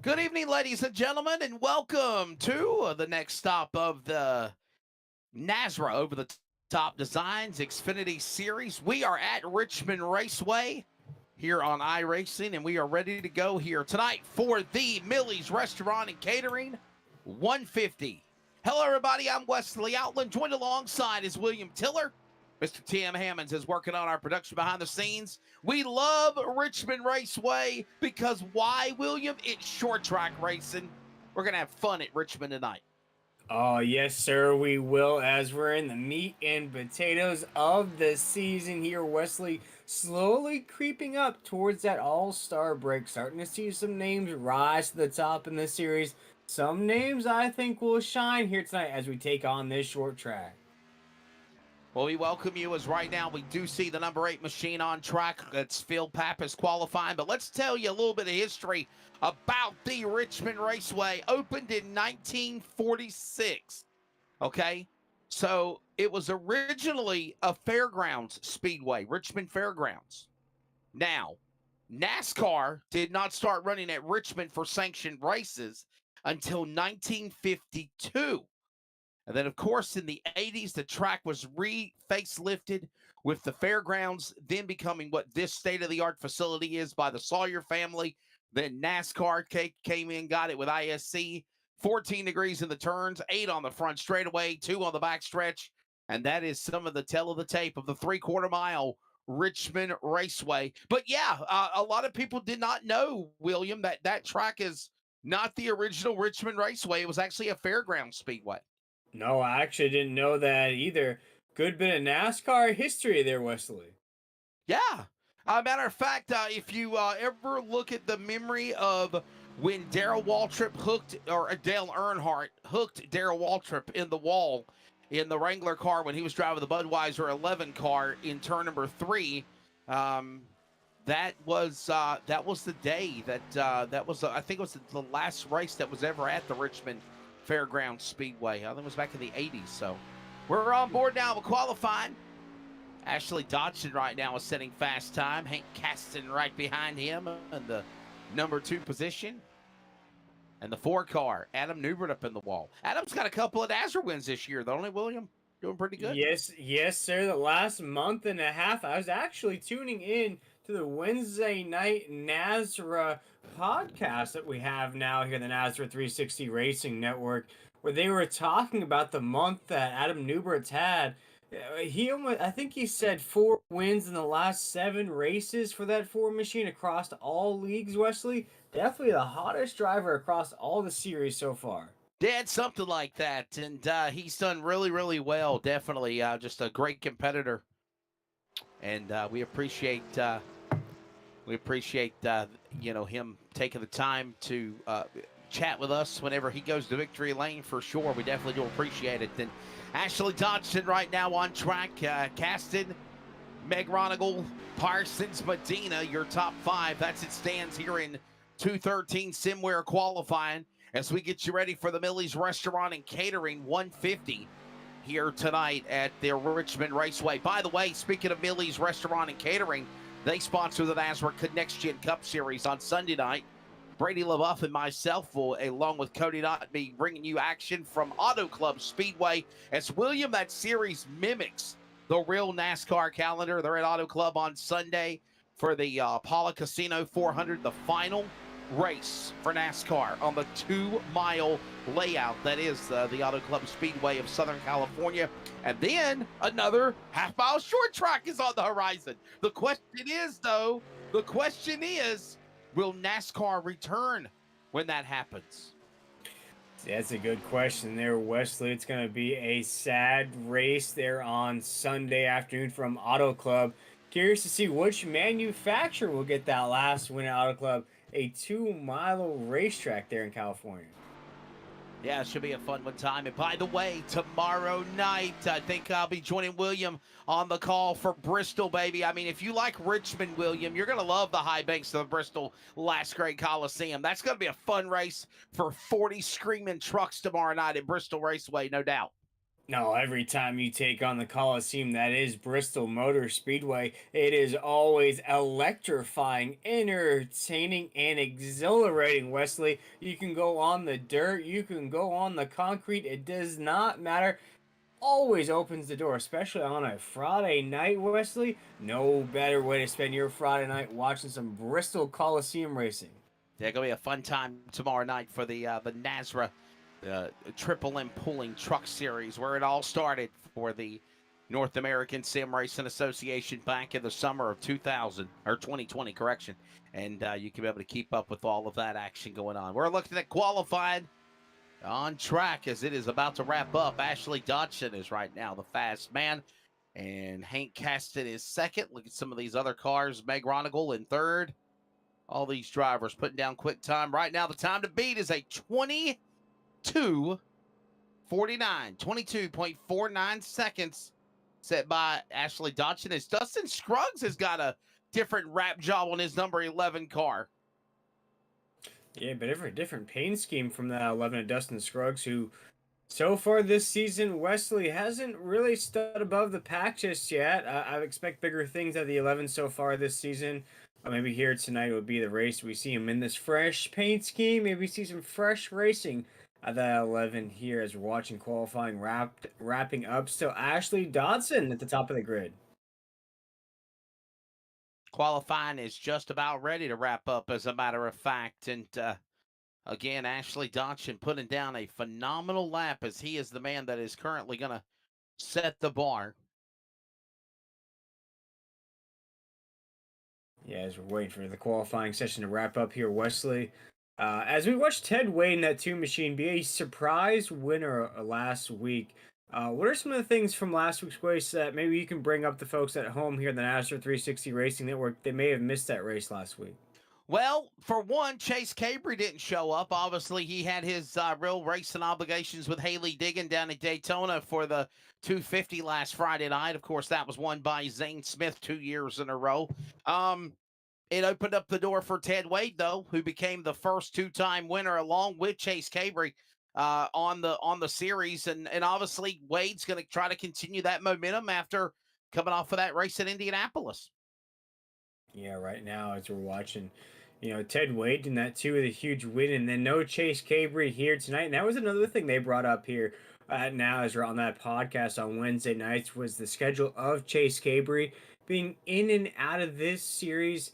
Good evening, ladies and gentlemen, and welcome to the next stop of the Nazra Over the Top Designs Xfinity Series. We are at Richmond Raceway here on iRacing, and we are ready to go here tonight for the Millie's Restaurant and Catering 150. Hello, everybody. I'm Wesley Outland. Joined alongside is William Tiller. Mr. Tim Hammonds is working on our production behind the scenes. We love Richmond Raceway because why, William? It's short track racing. We're going to have fun at Richmond tonight. Oh, yes, sir, we will, as we're in the meat and potatoes of the season here, Wesley, slowly creeping up towards that all-star break, starting to see some names rise to the top in this series. Some names I think will shine here tonight as we take on this short track. Well, we welcome you as right now we do see the number 8 machine on track. It's Phil Pappas qualifying, but let's tell you a little bit of history about the Richmond Raceway. Opened in 1946, okay? So it was originally a fairgrounds speedway, Richmond Fairgrounds. Now, NASCAR did not start running at Richmond for sanctioned races until 1952. And then, of course, in the 80s, the track was facelifted with the fairgrounds then becoming what this state-of-the-art facility is by the Sawyer family. Then NASCAR came in, got it with ISC, 14 degrees in the turns, 8 on the front straightaway, 2 on the back stretch. And that is some of the tell of the tape of the three-quarter mile Richmond Raceway. But yeah, a lot of people did not know, William, that track is not the original Richmond Raceway. It was actually a fairground speedway. No, I actually didn't know that either. Good bit of NASCAR history there, Wesley. Yeah. Matter of fact, if you ever look at the memory of when Darrell Waltrip hooked, or Dale Earnhardt hooked Darrell Waltrip in the wall in the Wrangler car when he was driving the Budweiser 11 car in turn number 3, that was the day that was I think it was the last race that was ever at the Richmond Fairgrounds Speedway. I think it was back in the 80s. So we're on board now with qualifying. Ashley Dodson right now is setting fast time. Hank Caston right behind him in the number 2 position. And the 4 car, Adam Newbert up in the wall. Adam's got a couple of Nazar wins this year, don't he, William? Doing pretty good. Yes, sir. The last month and a half, I was actually tuning in to the Wednesday night Nazra podcast that we have now here, the Nazra 360 Racing Network, where they were talking about the month that Adam Newbert's had. I think he said 4 wins in the last 7 races for that Ford machine across all leagues, Wesley. Definitely the hottest driver across all the series so far. Did something like that, and he's done really, really well. Definitely, just a great competitor, and we appreciate him taking the time to chat with us whenever he goes to victory lane for sure. We definitely do appreciate it. And Ashley Dodson right now on track. Caston, Meg Ronigal, Parsons, Medina, your top 5. That's it stands here in 213 Simware qualifying as we get you ready for the Millie's Restaurant and Catering 150 here tonight at the Richmond Raceway. By the way, speaking of Millie's Restaurant and Catering, they sponsor the NASCAR Next Gen Cup Series on Sunday night. Brady LaBeouf and myself will, along with Cody Knott, be bringing you action from Auto Club Speedway. As William, that series mimics the real NASCAR calendar. They're at Auto Club on Sunday for the Paula Casino 400, the final race for NASCAR on the 2-mile layout that is the Auto Club Speedway of Southern California. And then another half-mile short track is on the horizon. The question is, will NASCAR return when that happens? That's a good question there, Wesley. It's going to be a sad race there on Sunday afternoon from Auto Club. Curious to see which manufacturer will get that last win at Auto Club, a 2-mile racetrack there in California. Yeah, it should be a fun one time. And by the way, tomorrow night, I think I'll be joining William on the call for Bristol, baby. I mean, if you like Richmond, William, you're going to love the high banks of the Bristol Last Great Coliseum. That's going to be a fun race for 40 screaming trucks tomorrow night at Bristol Raceway, no doubt. No, every time you take on the Coliseum that is Bristol Motor Speedway, it is always electrifying, entertaining, and exhilarating, Wesley. You can go on the dirt, you can go on the concrete, it does not matter. Always opens the door, especially on a Friday night, Wesley. No better way to spend your Friday night watching some Bristol Coliseum racing. Yeah, gonna be a fun time tomorrow night for the NASRA Triple M Pulling Truck Series, where it all started for the North American Sim Racing Association back in the summer of 2020, correction. And you can be able to keep up with all of that action going on. We're looking at qualified on track as it is about to wrap up. Ashley Dodson is right now the fast man, and Hank Caston is second. Look at some of these other cars. Meg Ronigal in third. All these drivers putting down quick time. Right now, the time to beat is a 22:49, 22.49 seconds set by Ashley Dodson, as Dustin Scruggs has got a different wrap job on his number 11 car. Yeah, but different paint scheme from that 11 of Dustin Scruggs, who so far this season, Wesley hasn't really stood above the pack just yet. I expect bigger things out of the 11 so far this season. Maybe here tonight would be the race. We see him in this fresh paint scheme. Maybe see some fresh racing at that 11 here as we're watching qualifying wrapping up. Still Ashley Dodson at the top of the grid. Qualifying is just about ready to wrap up, as a matter of fact. And again, Ashley Dodson putting down a phenomenal lap, as he is the man that is currently going to set the bar. Yeah, as we're waiting for the qualifying session to wrap up here, Wesley. As we watched Ted Wade in that 2 machine be a surprise winner last week, what are some of the things from last week's race that maybe you can bring up to folks at home here in the NASCAR 360 Racing Network? They may have missed that race last week. Well, for one, Chase Cabry didn't show up. Obviously, he had his real racing obligations with Haley Diggin down at Daytona for the 250 last Friday night. Of course, that was won by Zane Smith 2 years in a row. It opened up the door for Ted Wade, though, who became the first 2-time winner along with Chase Cabry on the series. And obviously, Wade's going to try to continue that momentum after coming off of that race at Indianapolis. Yeah, right now as we're watching, Ted Wade in that 2 with a huge win, and then no Chase Cabry here tonight. And that was another thing they brought up here now as we're on that podcast on Wednesday nights, was the schedule of Chase Cabry being in and out of this series.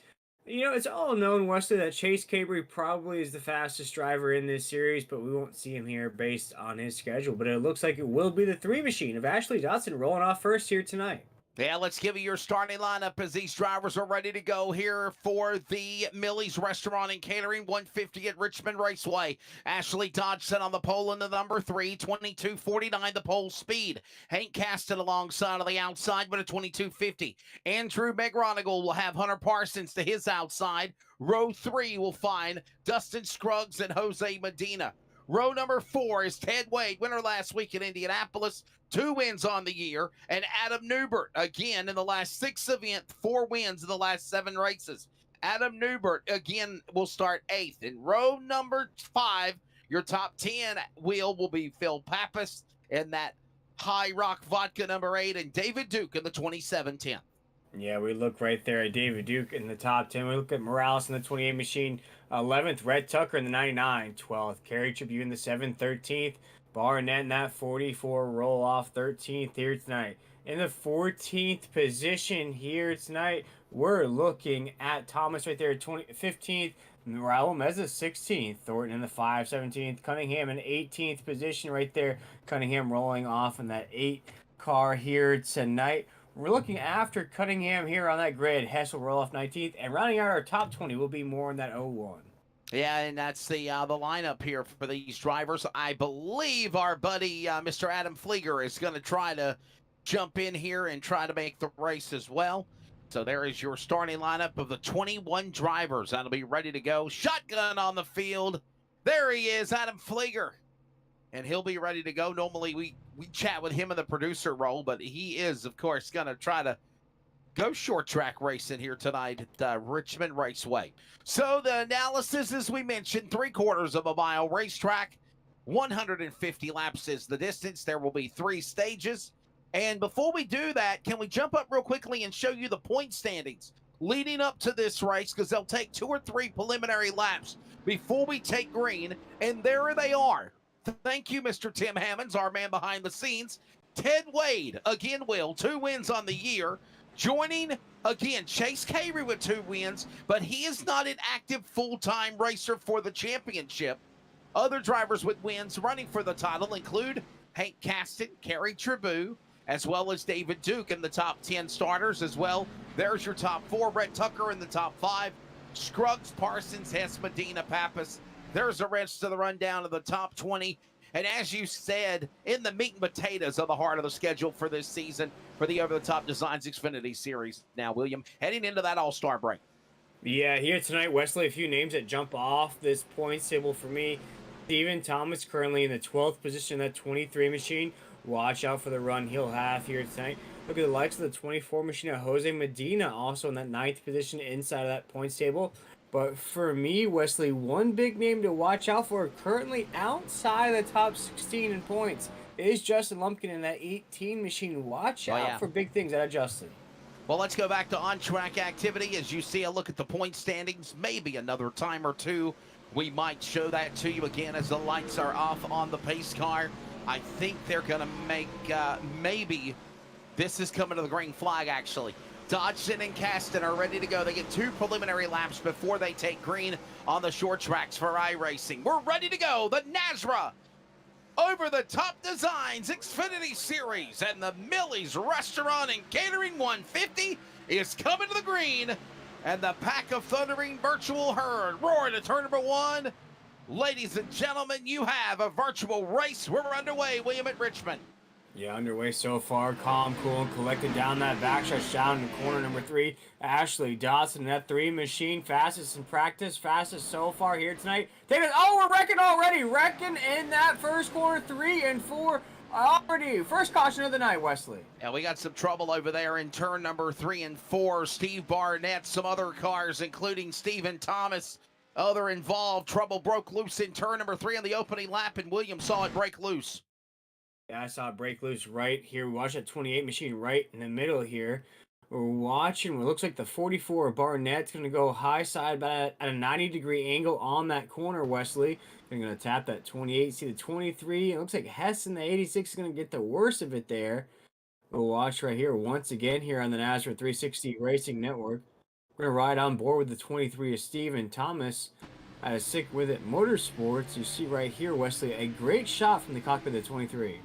It's all known, Wesley, that Chase Cabry probably is the fastest driver in this series, but we won't see him here based on his schedule. But it looks like it will be the 3 machine of Ashley Dodson rolling off first here tonight. Yeah, let's give you your starting lineup as these drivers are ready to go here for the Millie's Restaurant and Catering 150 at Richmond Raceway. Ashley Dodson on the pole in the number 3, 22:49 the pole speed. Hank Caston alongside on the outside with a 22:50. Andrew McGronigal will have Hunter Parsons to his outside. Row 3 will find Dustin Scruggs and Jose Medina. Row number 4 is Ted Wade, winner last week in Indianapolis, 2 wins on the year, and Adam Newbert, again in the last 6 events, 4 wins in the last 7 races. Adam Newbert, again, will start 8th. In row number 5, your top 10 wheel will be Phil Pappas in that High Rock Vodka number 8, and David Duke in the 2710. Yeah, we look right there at David Duke in the top 10. We look at Morales in the 28 machine, 11th. Red Tucker in the 99, 12th. Kerry Tribune in the 7th, 13th. Barnett in that 44, roll off 13th here tonight. In the 14th position here tonight, we're looking at Thomas right there at 15th. Raul Meza 16th. Thornton in the 5, 17th. Cunningham in 18th position right there. Cunningham rolling off in that 8 car here tonight. We're looking after Cunningham here on that grid. Hess will roll off 19th, and rounding out our top 20 will be more in that 01. Yeah, and that's the lineup here for these drivers. I believe our buddy Mr. Adam Flieger is going to try to jump in here and try to make the race as well. So there is your starting lineup of the 21 drivers that'll be ready to go. Shotgun on the field. There he is, Adam Flieger. And he'll be ready to go. Normally, we chat with him in the producer role, but he is, of course, going to try to go short track racing here tonight at Richmond Raceway. So the analysis, as we mentioned, 3/4 of a mile racetrack. 150 laps is the distance. There will be 3 stages. And before we do that, can we jump up real quickly and show you the point standings leading up to this race? Because they'll take 2 or 3 preliminary laps before we take green. And there they are. Thank you, Mr. Tim Hammonds, our man behind the scenes. Ted Wade, again, Will, 2 wins on the year. Joining, again, Chase Carey with 2 wins, but he is not an active full-time racer for the championship. Other drivers with wins running for the title include Hank Caston, Kerry Tribou, as well as David Duke in the top 10 starters as well. There's your top 4. Rhett Tucker in the top 5. Scruggs, Parsons, Hess, Medina, Pappas. There's the rest of the rundown of the top 20. And as you said, in the meat and potatoes of the heart of the schedule for this season for the Over-the-Top Designs Xfinity Series. Now, William, heading into that All-Star break. Yeah, here tonight, Wesley, a few names that jump off this points table for me. Steven Thomas currently in the 12th position in that 23 machine. Watch out for the run he'll have here tonight. Look at the likes of the 24 machine of Jose Medina, also in that 9th position inside of that points table. But for me, Wesley, one big name to watch out for currently outside of the top 16 in points is Justin Lumpkin in that 18 machine. Watch out for big things out of Justin. Well, let's go back to on-track activity. As you see a look at the point standings, maybe another time or two, we might show that to you again as the lights are off on the pace car. I think they're going to make, maybe this is coming to the green flag, actually. Dodson and Caston are ready to go. They get 2 preliminary laps before they take green on the short tracks for iRacing. We're ready to go. The NASRA Over-the-Top Designs Xfinity Series and the Millie's Restaurant and Catering 150 is coming to the green. And the pack of thundering virtual herd roaring to turn number 1. Ladies and gentlemen, you have a virtual race. We're underway, William, at Richmond. Yeah, underway so far. Calm, cool, and collected down that backstretch down in corner number 3. Ashley Dawson, that 3 machine, fastest in practice, fastest so far here tonight. We're wrecking already. Wrecking in that first corner, 3 and 4 already. First caution of the night, Wesley. Yeah, we got some trouble over there in turn number 3 and 4. Steve Barnett, some other cars, including Stephen Thomas. Other involved. Trouble broke loose in turn number 3 on the opening lap, and Williams saw it break loose. Yeah, I saw it break loose right here. We watched that 28 machine right in the middle here. We're watching what looks like the 44 Barnett's going to go high side at a 90-degree angle on that corner, Wesley. They're going to tap that 28. See the 23. It looks like Hess in the 86 is going to get the worst of it there. We'll watch right here once again here on the NASRA 360 Racing Network. We're going to ride on board with the 23 of Stephen Thomas. Sick with it Motorsports. You see right here, Wesley, a great shot from the cockpit of the 23.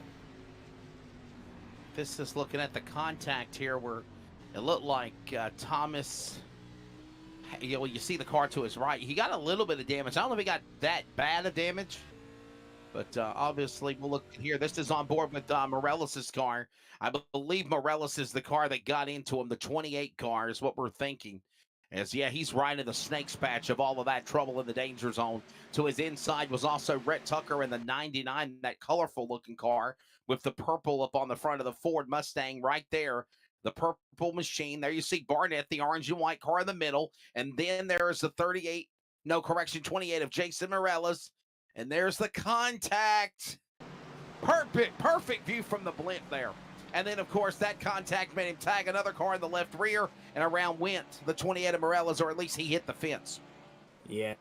This is looking at the contact here where it looked like Thomas, you see the car to his right. He got a little bit of damage. I don't know if he got that bad of damage, but obviously we'll look here. This is on board with Morellis' car. I believe Morellis is the car that got into him. The 28 car is what we're thinking. He's right in the snake's patch of all of that trouble in the danger zone. To his inside was also Rhett Tucker in the 99, that colorful looking car with the purple up on the front of the Ford Mustang right there. The purple machine. There you see Barnett, the orange and white car in the middle. And then there's the 28 of Jason Morellis. And there's the contact. Perfect view from the blimp there. And then, of course, that contact made him tag another car in the left rear, and around went the 28 of Morales, or at least he hit the fence. Yeah,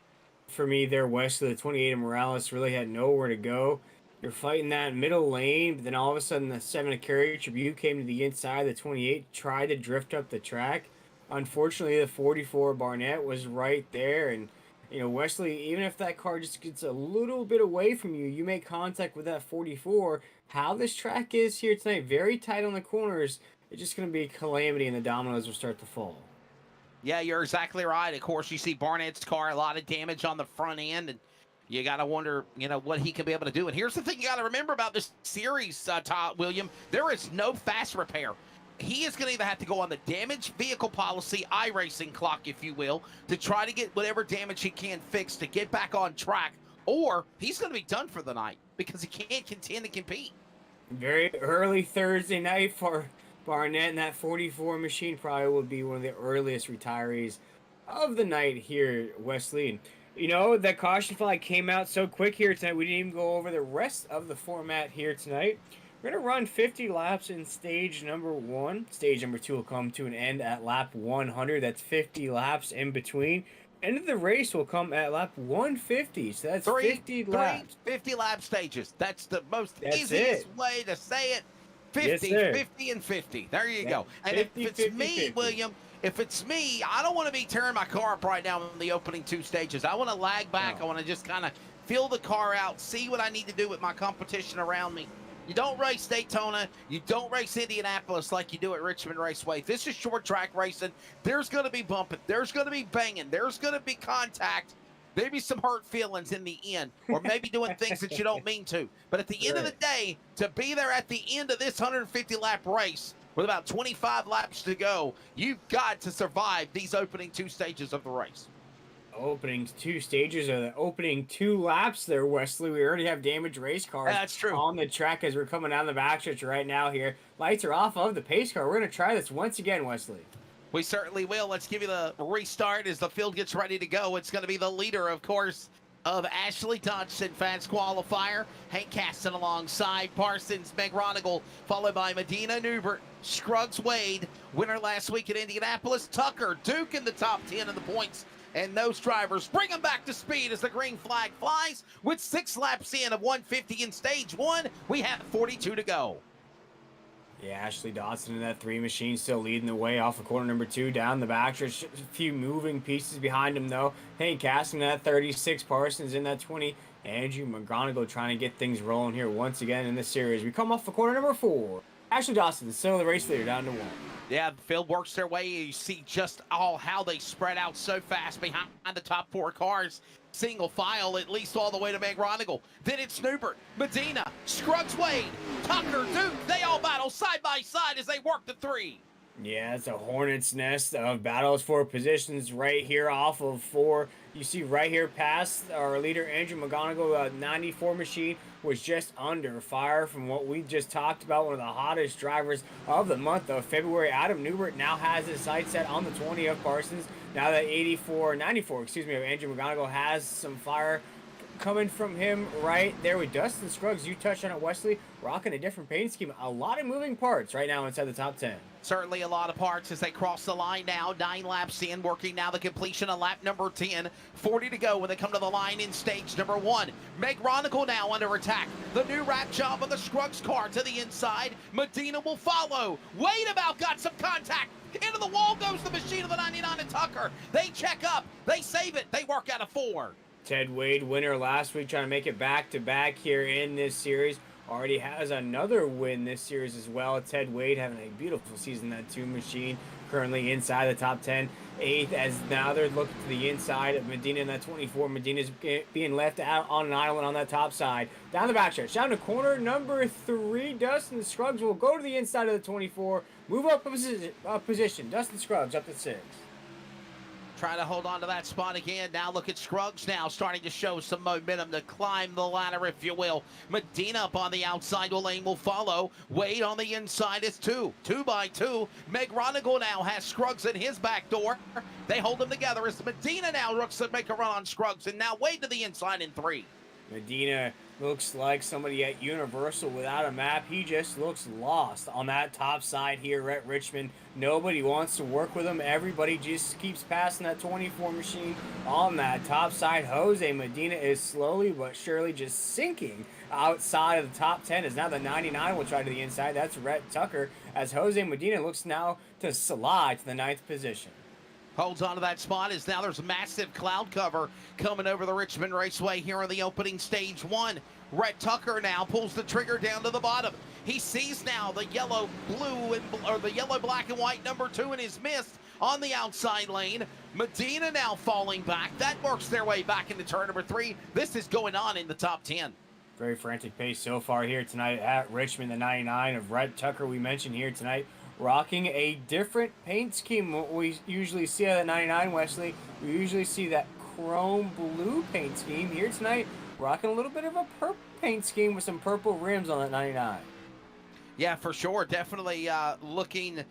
for me there, Wesley, the 28 of Morales really had nowhere to go. You're fighting that middle lane, but then all of a sudden the 7 of Carey Tribute came to the inside. The 28 tried to drift up the track. Unfortunately, the 44 Barnett was right there, and Wesley, even if that car just gets a little bit away from you, you make contact with that 44. How this track is here tonight, very tight on the corners, it's just going to be a calamity and the dominoes will start to fall. Yeah, you're exactly right. Of course, you see Barnett's car, a lot of damage on the front end, and you got to wonder, what he could be able to do. And here's the thing you got to remember about this series, Todd William. There is no fast repair. He is going to either have to go on the damaged vehicle policy, iRacing clock, if you will, to try to get whatever damage he can fixed to get back on track, or he's going to be done for the night because he can't contend to compete. Very early Thursday night for Barnett, and that 44 machine probably will be one of the earliest retirees of the night here, Wesley. And You know, that caution flag came out so quick here tonight, we didn't even go over the rest of the format here tonight. We're going to run 50 laps in stage number 1. Stage number 2 will come to an end at lap 100. That's 50 laps in between. End of the race will come at lap 150. So that's 50 laps. 50 lap stages. That's the most That's easiest it. way to say it. Yes, 50, sir. 50, and 50. There you Yeah, go. And 50, if it's 50, me, 50. William, if it's me, I don't want to be tearing my car up right now in the opening 2 stages. I want to lag back. No. I want to just kind of feel the car out, see what I need to do with my competition around me. You don't race Daytona. You don't race Indianapolis like you do at Richmond Raceway. This is short track racing. There's going to be bumping. There's going to be banging. There's going to be contact. Maybe some hurt feelings in the end, or maybe doing things that you don't mean to. But at the end of the day, to be there at the end of this 150-lap race with about 25 laps to go, you've got to survive these opening 2 stages of the race. Opening 2 stages or the opening 2 laps there, Wesley. We already have damaged race cars That's true. on the track as we're coming down the backstretch right now here. Lights are off of the pace car. We're going to try this once again, Wesley. We certainly will. Let's give you the restart as the field gets ready to go. It's going to be the leader, of course, of Ashley Dodson, fast qualifier. Hank Caston alongside Parsons, Meg Ronigal, followed by Medina Newbert, Scruggs Wade, winner last week at Indianapolis. Tucker, Duke in the top 10 of the points. And those drivers bring them back to speed as the green flag flies. With 6 laps in of 150 in stage 1, we have 42 to go. Yeah, Ashley Dodson in that 3 machine still leading the way off of corner number 2 down the backstretch. A few moving pieces behind him though. Hank Caston in that 36, Parsons in that 20. Andrew McGonigal trying to get things rolling here once again in this series. We come off of corner number 4. Ashley Dodson, still the race leader, down to 1. Yeah, the field works their way. You see just how they spread out so fast behind the top 4 cars. Single file, at least all the way to Meg Ronigal. Then it's Newbert, Medina, Scruggs Wade, Tucker, Duke. They all battle side by side as they work the 3. Yeah, it's a hornet's nest of battles for positions right here off of 4. You see right here past our leader, Andrew McGonigal, 94 machine was just under fire from what we just talked about. One of the hottest drivers of the month of February. Adam Newbert now has his sights set on the 20 of Parsons. Now that 94, of Andrew McGonigal has some fire coming from him right there with Dustin Scruggs. You touched on it, Wesley. Rocking a different paint scheme. A lot of moving parts right now inside the top 10. Certainly a lot of parts as they cross the line now. 9 laps in, working now the completion of lap number 10. 40 to go when they come to the line in stage number 1. Meg Ronigal now under attack. The new wrap job of the Scruggs car to the inside. Medina will follow. Wade about got some contact. Into the wall goes the machine of the 99 and Tucker. They check up. They save it. They work out a 4. Ted Wade, winner last week, trying to make it back-to-back here in this series. Already has another win this series as well. Ted Wade having a beautiful season, that 2 machine. Currently inside the top 10. 8th as now they're looking to the inside of Medina in that 24. Medina's being left out on an island on that top side. Down the backstretch, down to corner number 3. Dustin Scruggs will go to the inside of the 24. Move up a position. Dustin Scruggs up to 6. Trying to hold on to that spot again. Now look at Scruggs now starting to show some momentum to climb the ladder, if you will. Medina up on the outside. Lane will follow. Wade on the inside is 2. 2 by 2. Meg Ronigal now has Scruggs in his back door. They hold them together as Medina now looks to make a run on Scruggs. And now Wade to the inside in 3. Medina looks like somebody at Universal without a map. He just looks lost on that top side here at Richmond. Nobody wants to work with him. Everybody just keeps passing that 24 machine on that top side. Jose Medina is slowly but surely just sinking outside of the top 10 as now the 99 will try to the inside. That's Rhett Tucker as Jose Medina looks now to slide to the 9th position. Holds on to that spot as now there's massive cloud cover coming over the Richmond Raceway here on the opening stage 1. Rhett Tucker now pulls the trigger down to the bottom. He sees now the yellow, blue, or the yellow, black, and white number 2 in his mist on the outside lane. Medina now falling back. That works their way back into turn number 3. This is going on in the top 10. Very frantic pace so far here tonight at Richmond. The 99 of Rhett Tucker we mentioned here tonight, rocking a different paint scheme. What we usually see at the 99, Wesley, we usually see that chrome blue paint scheme. Here tonight, rocking a little bit of a purple paint scheme with some purple rims on that 99. Yeah, for sure. Definitely looking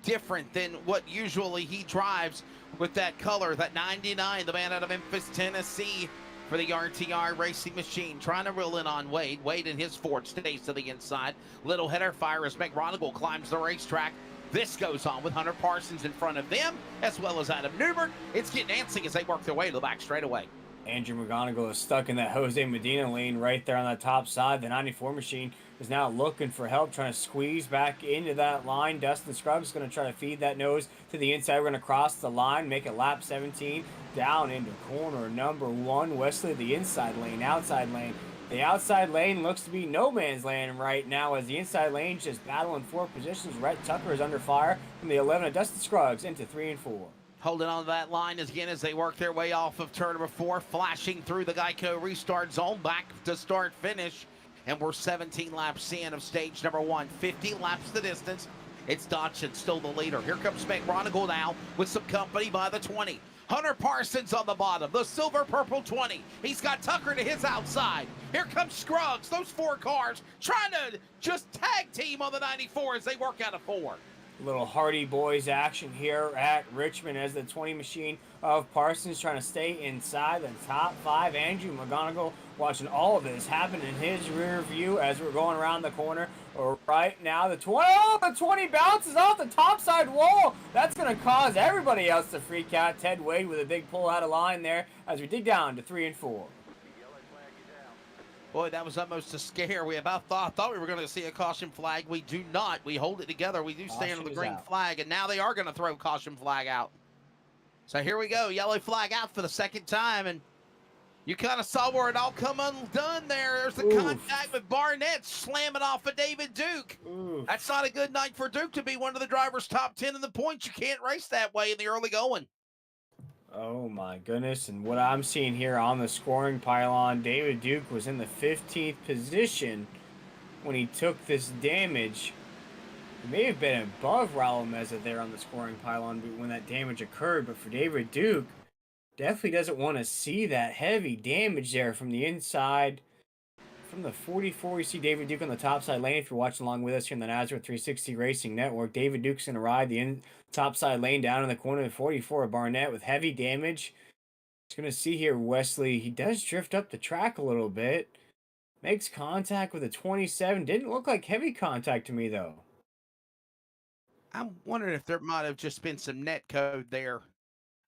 different than what usually he drives with that color, that 99, the man out of Memphis, Tennessee, for the RTR Racing Machine, trying to reel in on Wade. Wade in his Ford stays to the inside. Little header fire as McRonigal climbs the racetrack. This goes on with Hunter Parsons in front of them, as well as Adam Newbert. It's getting antsy as they work their way to the back straightaway. Andrew McGonigal is stuck in that Jose Medina lane right there on that top side. The 94 machine is now looking for help, trying to squeeze back into that line. Dustin Scruggs is going to try to feed that nose to the inside. We're going to cross the line, make it lap 17, down into corner number 1. Wesley, the inside lane, outside lane. The outside lane looks to be no man's land right now as the inside lane just battling for positions. Rhett Tucker is under fire from the 11 of Dustin Scruggs into 3 and 4. Holding on to that line again as they work their way off of turn number 4, flashing through the Geico restart zone, back to start finish. And we're 17 laps in of stage number 1, 50 laps the distance. It's Dodson still the leader. Here comes McRonigal now with some company by the 20. Hunter Parsons on the bottom, the silver-purple 20. He's got Tucker to his outside. Here comes Scruggs, those 4 cars trying to just tag team on the 94 as they work out of 4. Little Hardy Boys action here at Richmond as the 20 machine of Parsons trying to stay inside the top 5. Andrew McGonigal watching all of this happen in his rear view as we're going around the corner. Right now, the 20 bounces off the topside wall. That's going to cause everybody else to freak out. Ted Wade with a big pull out of line there as we dig down to 3 and 4. Boy, that was almost a scare. We about thought we were going to see a caution flag. We do not. We hold it together. We do stay under the green flag, and now they are going to throw caution flag out. So here we go. Yellow flag out for the second time, and you kind of saw where it all come undone there. There's the contact with Barnett slamming off of David Duke. That's not a good night for Duke to be one of the drivers' top 10 in the points. You can't race that way in the early going. Oh my goodness, and what I'm seeing here on the scoring pylon, David Duke was in the 15th position when he took this damage. He may have been above Raul Meza there on the scoring pylon when that damage occurred, but for David Duke, definitely doesn't want to see that heavy damage there from the inside. From the 44, you see David Duke on the top side lane. If you're watching along with us here in the Nazareth 360 Racing Network, David Duke's going to ride the top side lane down in the corner of 44 of Barnett with heavy damage. Just going to see here Wesley. He does drift up the track a little bit. Makes contact with a 27. Didn't look like heavy contact to me, though. I'm wondering if there might have just been some net code there.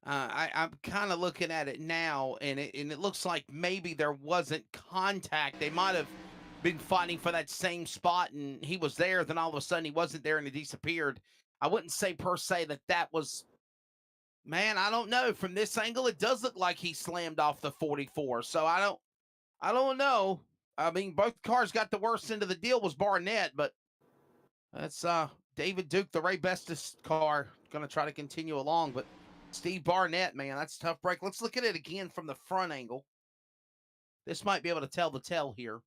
I'm kind of looking at it now, and it looks like maybe there wasn't contact. They might have been fighting for that same spot, and he was there, then all of a sudden he wasn't there and he disappeared. I wouldn't say per se that was, man, I don't know. From this angle, it does look like he slammed off the 44, so I don't know. I mean, both cars got the worst end of the deal was Barnett, but that's David Duke, the Ray Bestis car, going to try to continue along, but Steve Barnett, man, that's a tough break. Let's look at it again from the front angle. This might be able to tell the tale here.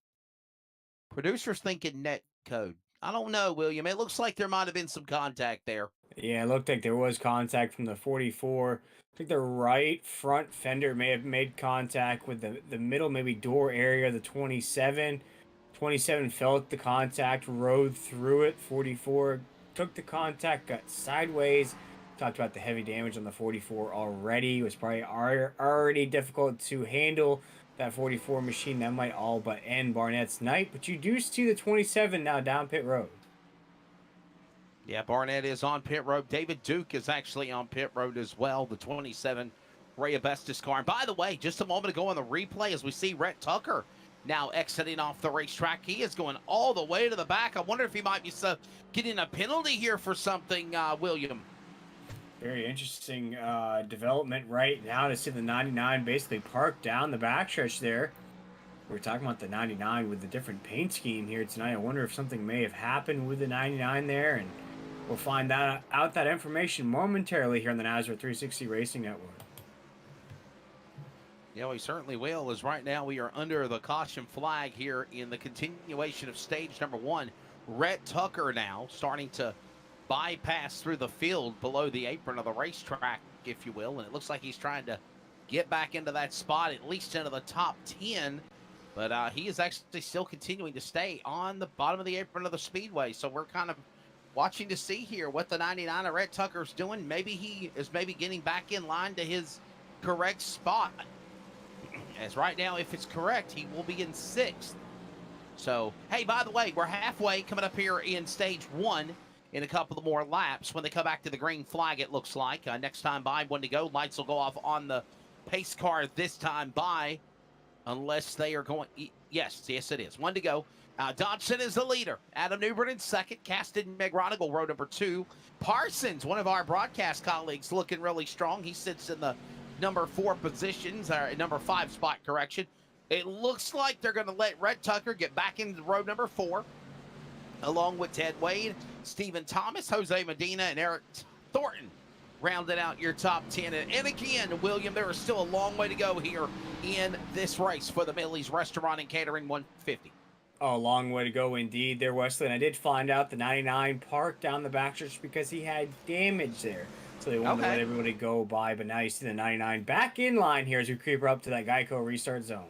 Producers thinking net code. I don't know, William. It looks like there might have been some contact there. Yeah, it looked like there was contact from the 44. I think the right front fender may have made contact with the middle, maybe door area of the 27. 27 felt the contact, rode through it. 44 took the contact, got sideways. Talked about the heavy damage on the 44 already. It was probably already difficult to handle that 44 machine. That might all but end Barnett's night. But you do see the 27 now down pit road. Yeah, Barnett is on pit road. David Duke is actually on pit road as well. The 27 Ray Bestis car. And by the way, just a moment ago on the replay, as we see Rhett Tucker now exiting off the racetrack, he is going all the way to the back. I wonder if he might be getting a penalty here for something, William. Very interesting development right now to see the 99 basically parked down the backstretch there. We're talking about the 99 with the different paint scheme here tonight. I wonder if something may have happened with the 99 there, and we'll find out that information momentarily here on the Nazareth 360 Racing Network. Yeah, we certainly will, as right now we are under the caution flag here in the continuation of stage number 1. Rhett Tucker now starting to bypass through the field below the apron of the racetrack, if you will, and it looks like he's trying to get back into that spot, at least into the top 10, but he is actually still continuing to stay on the bottom of the apron of the speedway, so we're kind of watching to see here what the 99 of Rhett Tucker's doing. Maybe he is getting back in line to his correct spot. As right now, if it's correct, he will be in 6th. So, hey, by the way, we're halfway coming up here in stage 1 in a couple of more laps. When they come back to the green flag, it looks like. Next time by, 1 to go. Lights will go off on the pace car this time by, unless they are going. Yes, it is. 1 to go. Dodson is the leader. Adam Newbern in 2nd. Caston McGronigal, row number 2. Parsons, one of our broadcast colleagues, looking really strong. He sits in the number 4 positions, or number 5 spot, correction. It looks like they're going to let Rhett Tucker get back into row number 4, along with Ted Wade, Stephen Thomas, Jose Medina, and Eric Thornton, rounded out your top 10. And again, William, there is still a long way to go here in this race for the Millie's Restaurant and Catering 150. Oh, a long way to go indeed there, Wesley. And I did find out the 99 parked down the backstretch because he had damage there. So they wanted to let everybody go by. But now you see the 99 back in line here as we creep up to that Geico restart zone.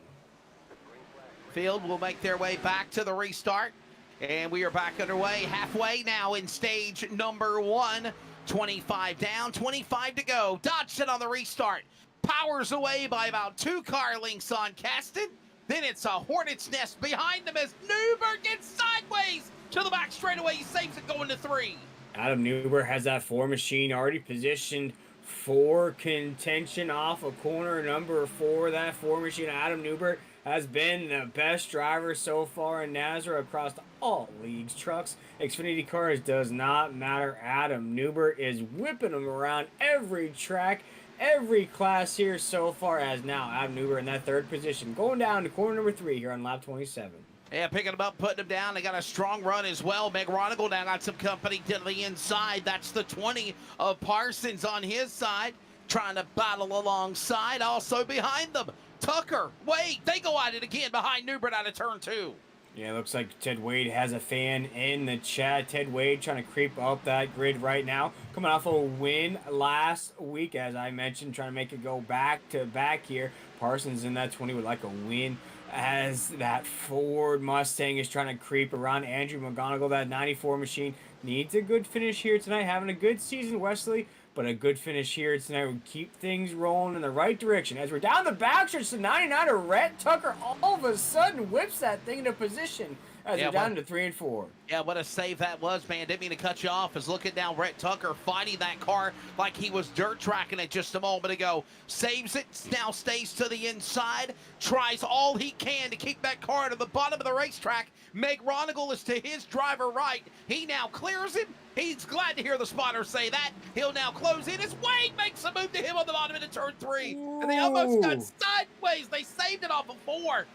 Field will make their way back to the restart. And we are back underway, halfway now in stage number 1. 25 down, 25 to go. Dodson on the restart. Powers away by about 2 car lengths on Caston. Then it's a hornet's nest behind him as Newbert gets sideways to the back straightaway. He saves it going to 3. Adam Newbert has that 4 machine already positioned for contention off of corner number 4. That 4 machine, Adam Newbert, has been the best driver so far in NASRA across all leagues. Trucks, Xfinity cars, does not matter. Adam Newbert is whipping them around every track, every class here so far, as now Adam Newbert in that 3rd position, going down to corner number 3 here on lap 27. Yeah, picking them up, putting them down. They got a strong run as well. McGronigal now got some company to the inside. That's the 20 of Parsons on his side, trying to battle alongside. Also behind them, Tucker, Wade, they go at it again behind Newbert out of turn 2. Yeah, looks like Ted Wade has a fan in the chat. Ted Wade trying to creep up that grid right now. Coming off a win last week, as I mentioned, trying to make it go back to back here. Parsons in that 20 would like a win, as that Ford Mustang is trying to creep around. Andrew McGonigal, that 94 machine, needs a good finish here tonight. Having a good season, Wesley, but a good finish here tonight would keep things rolling in the right direction. As we're down the backstretch, the 99 of Rhett Tucker all of a sudden whips that thing into position as we're down to 3 and 4. Yeah, what a save that was, man. Didn't mean to cut you off. As looking down, Rhett Tucker fighting that car like he was dirt tracking it just a moment ago. Saves it, now stays to the inside, tries all he can to keep that car to the bottom of the racetrack. McGronigal is to his driver right. He now clears him. He's glad to hear the spotter say that. He'll now close in as Wade makes a move to him on the bottom into turn 3. Ooh. And they almost got sideways. They saved it off of 4.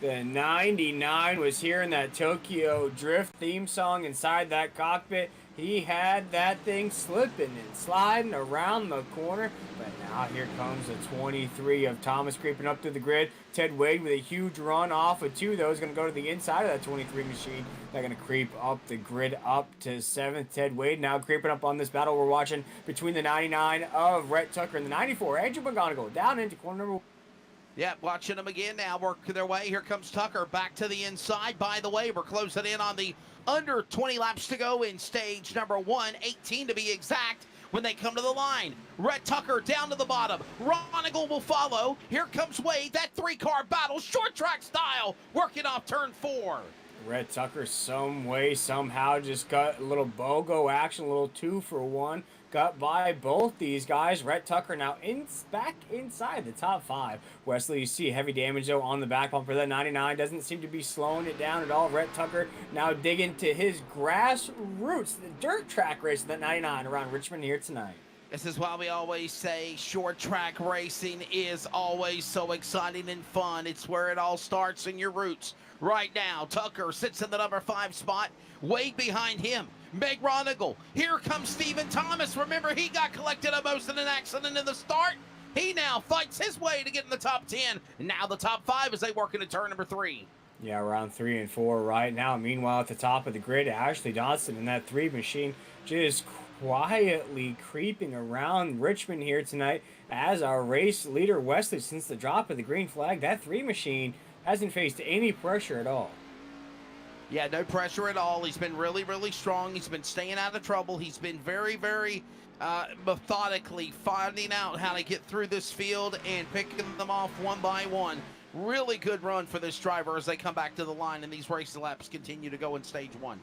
The 99 was hearing that Tokyo Drift theme song inside that cockpit. He had that thing slipping and sliding around the corner. But now here comes the 23 of Thomas creeping up to the grid. Ted Wade with a huge run off of 2, though, is going to go to the inside of that 23 machine. They're going to creep up the grid up to 7th. Ted Wade now creeping up on this battle we're watching between the 99 of Rhett Tucker and the 94. Andrew McGonigal down into corner number 1. Yeah, watching them again now work their way. Here comes Tucker back to the inside. By the way, we're closing in on the under 20 laps to go in stage number 1, 18 to be exact, when they come to the line. Rhett Tucker down to the bottom. Ronigal will follow. Here comes Wade. That 3-car battle, short track style, working off turn 4. Rhett Tucker some way, somehow just got a little BOGO action, a little 2-for-1. Got by both these guys. Rhett Tucker now back inside the top 5. Wesley, you see heavy damage though on the back bumper. That 99 doesn't seem to be slowing it down at all. Rhett Tucker now digging to his grassroots, the dirt track race of that 99 around Richmond here tonight. This is why we always say short track racing is always so exciting and fun. It's where it all starts in your roots. Right now, Tucker sits in the number 5 spot. Wade behind him. McGronigal. Here comes Stephen Thomas. Remember, he got collected almost in an accident in the start. He now fights his way to get in the top 10. And now the top 5 as they work into turn number 3. Yeah, around 3 and 4 right now. Meanwhile, at the top of the grid, Ashley Dodson in that 3 machine just quietly creeping around Richmond here tonight as our race leader, Wesley, since the drop of the green flag. That 3 machine hasn't faced any pressure at all. Yeah, no pressure at all. He's been really, really strong. He's been staying out of trouble. He's been very, very methodically finding out how to get through this field and picking them off one by one. Really good run for this driver as they come back to the line and these race laps continue to go in stage one.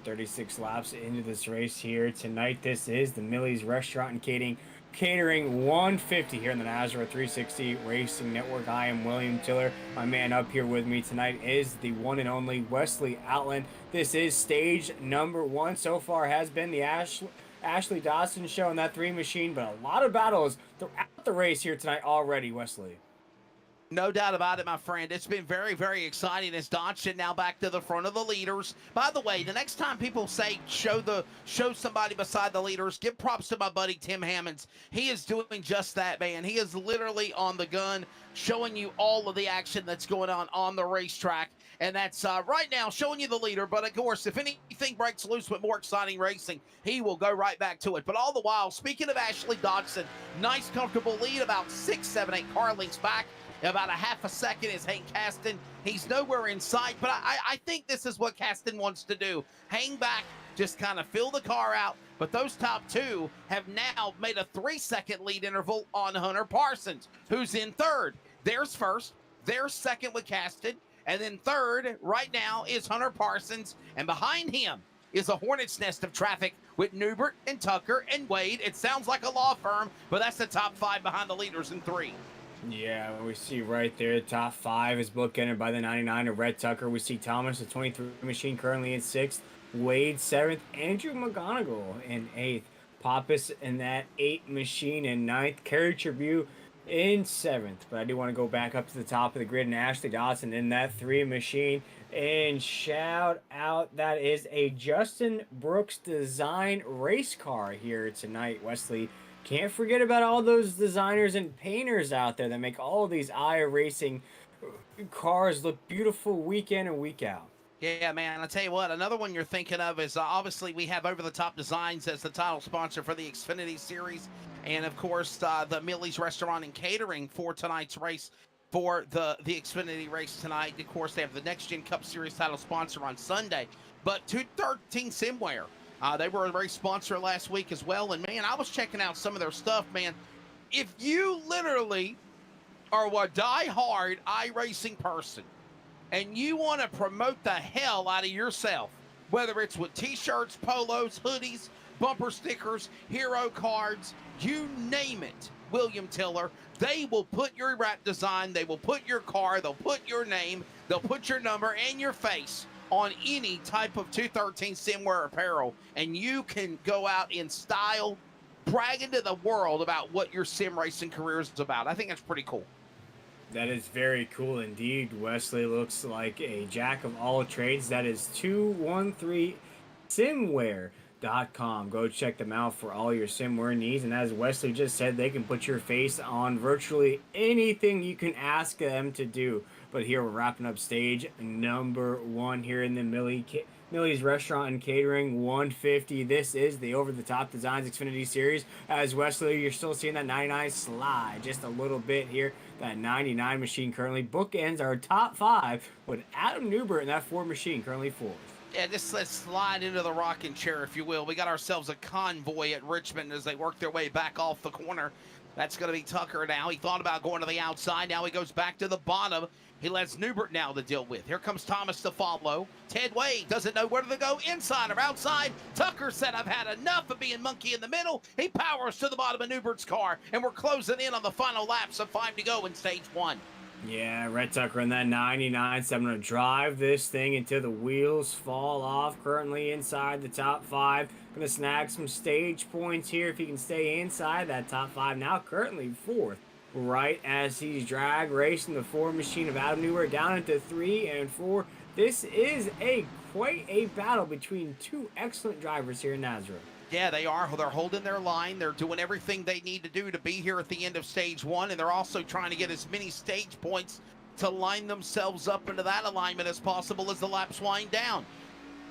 36 laps into this race here tonight. This is the Millie's Restaurant and Catering 150 here in the NASRA 360 Racing Network. I am William Tiller. My man up here with me tonight is the one and only Wesley Outland. This is stage number one. So far has been the Ashley Dawson show in that 3 machine, but a lot of battles throughout the race here tonight already, Wesley. No doubt about it, my friend. It's been very, very exciting as Dodson now back to the front of the leaders. By the way, the next time people say show somebody beside the leaders, give props to my buddy Tim Hammonds. He is doing just that, man. He is literally on the gun, showing you all of the action that's going on the racetrack. And that's right now showing you the leader. But of course, if anything breaks loose with more exciting racing, he will go right back to it. But all the while, speaking of Ashley Dodson, nice comfortable lead, about 6, 7, 8 car lengths back. About a half a second is Hank Caston. He's nowhere in sight, but I think this is what Caston wants to do. Hang back, just kind of fill the car out. But those top 2 have now made a 3-second lead interval on Hunter Parsons, who's in third. There's first, there's second with Caston, and then third right now is Hunter Parsons, and behind him is a hornet's nest of traffic with Newbert and Tucker and Wade. It sounds like a law firm, but that's the top 5 behind the leaders in 3. Yeah, we see right there, the top 5 is bookended by the 99 of Red Tucker. We see Thomas, the 23 machine, currently in 6th. Wade, 7th. Andrew McGonigal in 8th. Pappas in that 8 machine in 9th. Kerry Tribune in 7th. But I do want to go back up to the top of the grid and Ashley Dodson in that 3 machine. And shout out, that is a Justin Brooks design race car here tonight, Wesley. Can't forget about all those designers and painters out there that make all these iRacing cars look beautiful week in and week out. Yeah, man, I'll tell you what, another one you're thinking of is obviously we have Over the Top Designs as the title sponsor for the Xfinity Series. And, of course, the Millie's Restaurant and Catering for tonight's race for the Xfinity race tonight. Of course, they have the Next Gen Cup Series title sponsor on Sunday. But 213 Simware. They were a race sponsor last week as well. And, man, I was checking out some of their stuff, man. If you literally are a die-hard iRacing person and you want to promote the hell out of yourself, whether it's with T-shirts, polos, hoodies, bumper stickers, hero cards, you name it, William Tiller, they will put your wrap design, they will put your car, they'll put your name, they'll put your number and your face on any type of 213 Simware apparel, and you can go out in style, bragging to the world about what your sim racing career is about. I think that's pretty cool. That is very cool indeed. Wesley looks like a jack of all trades. That is 213simware.com. Go check them out for all your simware needs. And as Wesley just said, they can put your face on virtually anything you can ask them to do. But here we're wrapping up stage number 1 here in the Millie's Restaurant and Catering 150. This is the Over the Top Designs Xfinity Series. As Wesley, you're still seeing that 99 slide just a little bit here. That 99 machine currently bookends our top 5 with Adam Newbert in that 4 machine currently 4th. Yeah, just let's slide into the rocking chair, if you will. We got ourselves a convoy at Richmond as they work their way back off the corner. That's going to be Tucker now. He thought about going to the outside. Now he goes back to the bottom. He lets Newbert now to deal with. Here comes Thomas to follow. Ted Wade doesn't know where to go, inside or outside. Tucker said, I've had enough of being monkey in the middle. He powers to the bottom of Newbert's car, and we're closing in on the final laps of 5 to go in stage 1. Yeah, Red Tucker in that 99. So I'm going to drive this thing until the wheels fall off. Currently inside the top 5. Going to snag some stage points here if he can stay inside that top 5. Now currently 4th. Right as he's drag racing the 4 machine of Adam Newbert down into 3 and 4. This is quite a battle between 2 excellent drivers here in Nazareth. Yeah, they are. They're holding their line. They're doing everything they need to do to be here at the end of stage 1, and they're also trying to get as many stage points to line themselves up into that alignment as possible as the laps wind down.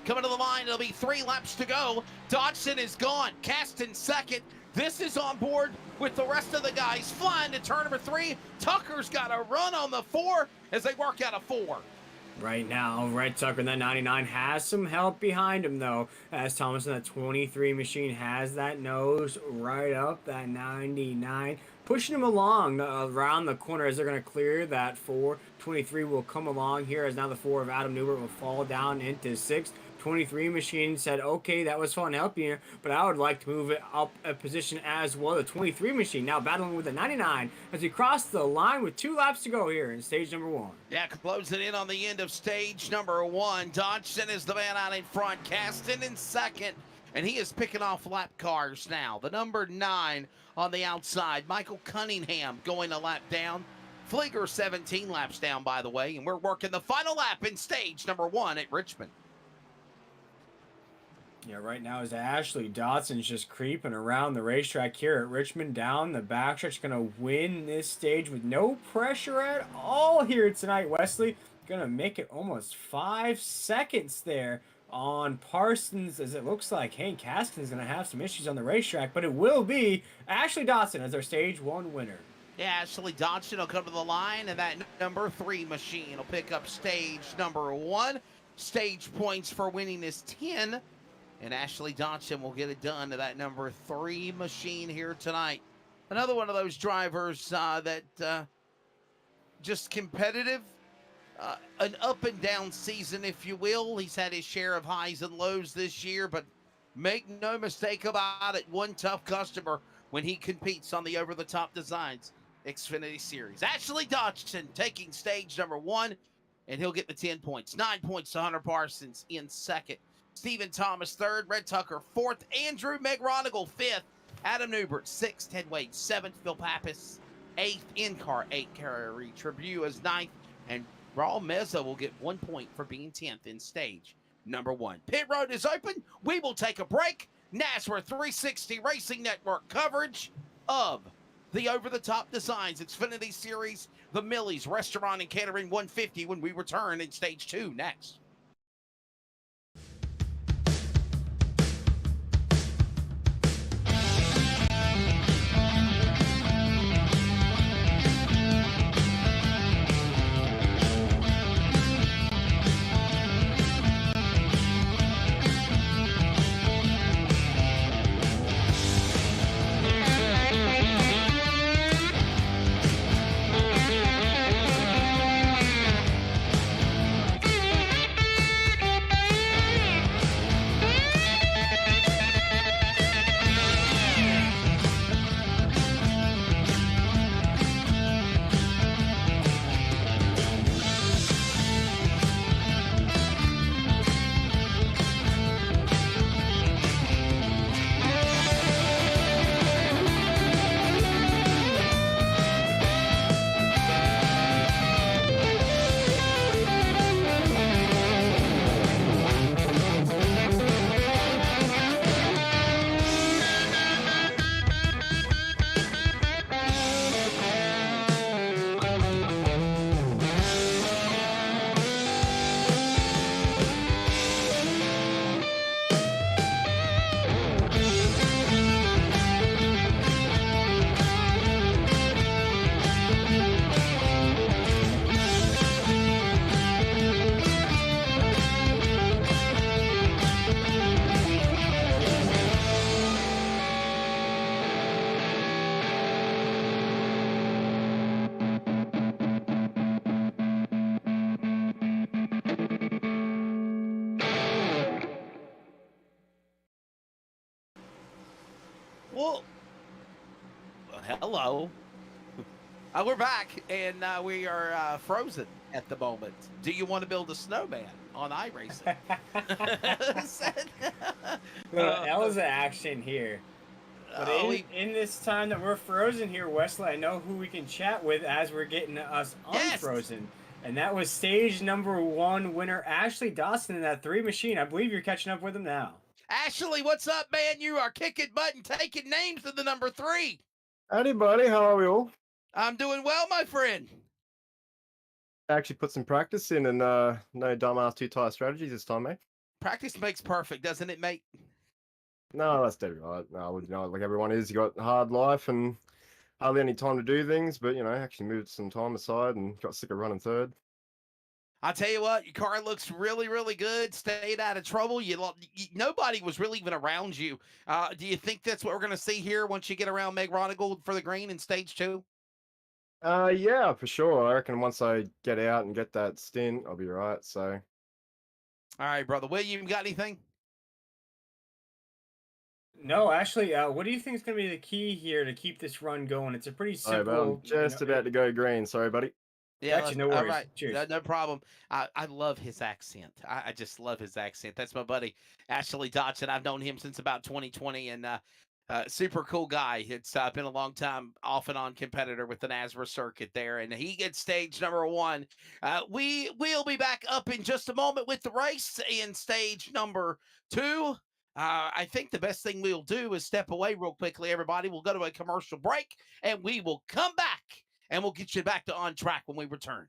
Coming to the line, it'll be 3 laps to go. Dodson is gone. Caston second. This is on board with the rest of the guys flying to turn number 3. Tucker's got a run on the 4 as they work out a 4. Right now, Red Tucker in that 99 has some help behind him, though, as Thomas in that 23 machine has that nose right up that 99, pushing him along around the corner as they're going to clear that 4. 23 will come along here as now the 4 of Adam Newbert will fall down into 6. 23 machine said, okay, that was fun helping you, but I would like to move it up a position as well. The 23 machine now battling with the 99 as we cross the line with 2 laps to go here in stage number 1. Yeah, closing in on the end of stage number 1. Dodgson is the man out in front, Caston in second, and he is picking off lap cars now. The number 9 on the outside, Michael Cunningham going a lap down. Flieger 17 laps down, by the way, and we're working the final lap in stage number 1 at Richmond. Yeah, right now is Ashley Dotson's just creeping around the racetrack here at Richmond down the backstretch. Going to win this stage with no pressure at all here tonight. Wesley going to make it almost 5 seconds there on Parsons, as it looks like Hank Caskins is going to have some issues on the racetrack, but it will be Ashley Dotson as our stage 1 winner. Yeah, Ashley Dodson will come to the line, and that number 3 machine will pick up stage number 1. Stage points for winning is 10. And Ashley Dodson will get it done to that number 3 machine here tonight. Another one of those drivers that just competitive, an up and down season, if you will. He's had his share of highs and lows this year, but make no mistake about it, one tough customer when he competes on the over-the-top designs Xfinity Series. Ashley Dodson taking stage number 1, and he'll get the 10 points. 9 points to Hunter Parsons in second. Stephen Thomas third, Red Tucker fourth, Andrew McRonigal fifth, Adam Newbert sixth, Ted Wade seventh, Phil Pappas eighth, in-car 8, Carrie Tribune is ninth, and Raul Meza will get 1 point for being 10th in stage number 1. Pit road is open. We will take a break. NASRA 360 Racing Network coverage of the over-the-top designs Xfinity Series, the Millie's Restaurant and Catering 150 when we return in stage 2 next. Well, hello. We're back, and we are frozen at the moment. Do you want to build a snowman on iRacing? Elza action here. But in this time that we're frozen here, Wesley, I know who we can chat with as we're getting us unfrozen. Yes. And that was stage number 1 winner, Ashley Dawson in that 3 machine. I believe you're catching up with him now. Ashley, what's up, man? You are kicking butt and taking names to the number 3. Howdy, buddy. How are we all? I'm doing well, my friend. I actually put some practice in and no dumbass 2-tire strategies this time, mate. Practice makes perfect, doesn't it, mate? No, that's dead right. No, like everyone is, you got a hard life and hardly any time to do things, but, actually moved some time aside and got sick of running third. I'll tell you what, your car looks really, really good. Stayed out of trouble. Nobody was really even around you. Do you think that's what we're going to see here once you get around Meg Ronigal for the green in stage 2? Yeah, for sure. I reckon once I get out and get that stint, I'll be right. So, All right, brother. William, got anything? No, actually, what do you think is going to be the key here to keep this run going? It's a pretty but I'm simple, just about to go green. Sorry, buddy. Yeah, Gotcha, no all worries. right. Cheers. No problem. I love his accent. I just love his accent. That's my buddy, Ashley Dodson. I've known him since about 2020, and super cool guy. It's been a long time off and on competitor with the NASRA circuit there, and he gets stage number 1. We will be back up in just a moment with the race in stage number 2. I think the best thing we'll do is step away real quickly, everybody. We'll go to a commercial break, and we will come back, and we'll get you back to On Track when we return.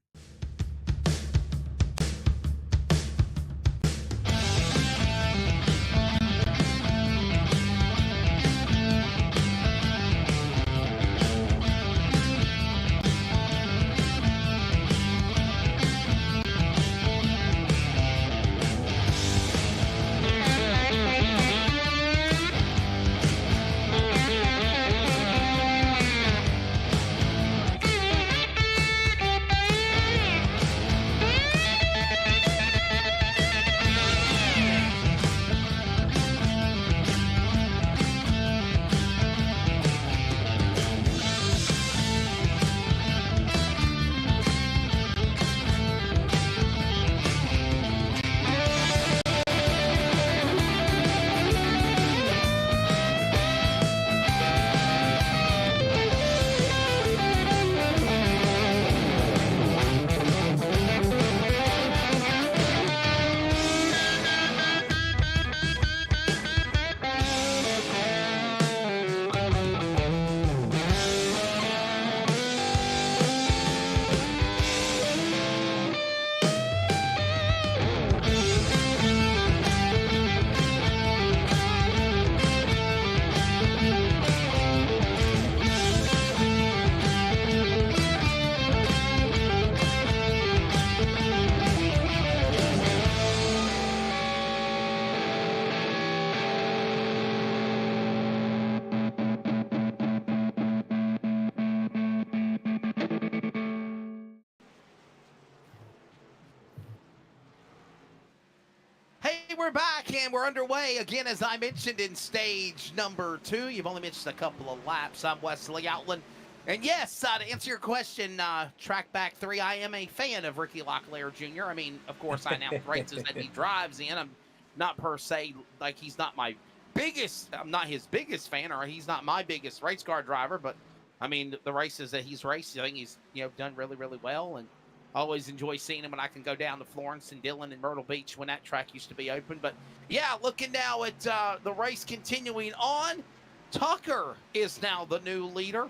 We're back and we're underway again, as I mentioned, in stage number 2. You've only mentioned a couple of laps. I'm Wesley Outland. And yes, to answer your question, track back 3, I am a fan of Ricky Locklear Jr. I mean, of course, I announce races that he drives in. I'm not per se, like, he's not my biggest, I'm not his biggest fan, or he's not my biggest race car driver, but I mean, the races that he's raced, I think he's, done really, really well. And always enjoy seeing him when I can go down to Florence and Dillon and Myrtle Beach when that track used to be open. But yeah, looking now at the race continuing on, Tucker is now the new leader.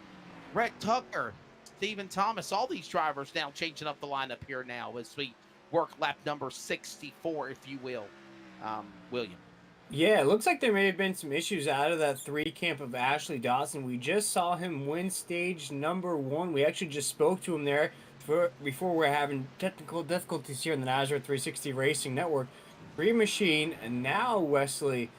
Rhett Tucker, Stephen Thomas, all these drivers now changing up the lineup here now as we work lap number 64, if you will, William. Yeah, it looks like there may have been some issues out of that 3 camp of Ashley Dawson. We just saw him win stage number 1. We actually just spoke to him there before we're having technical difficulties here on the NASRA 360 Racing Network. Green machine, and now Wesley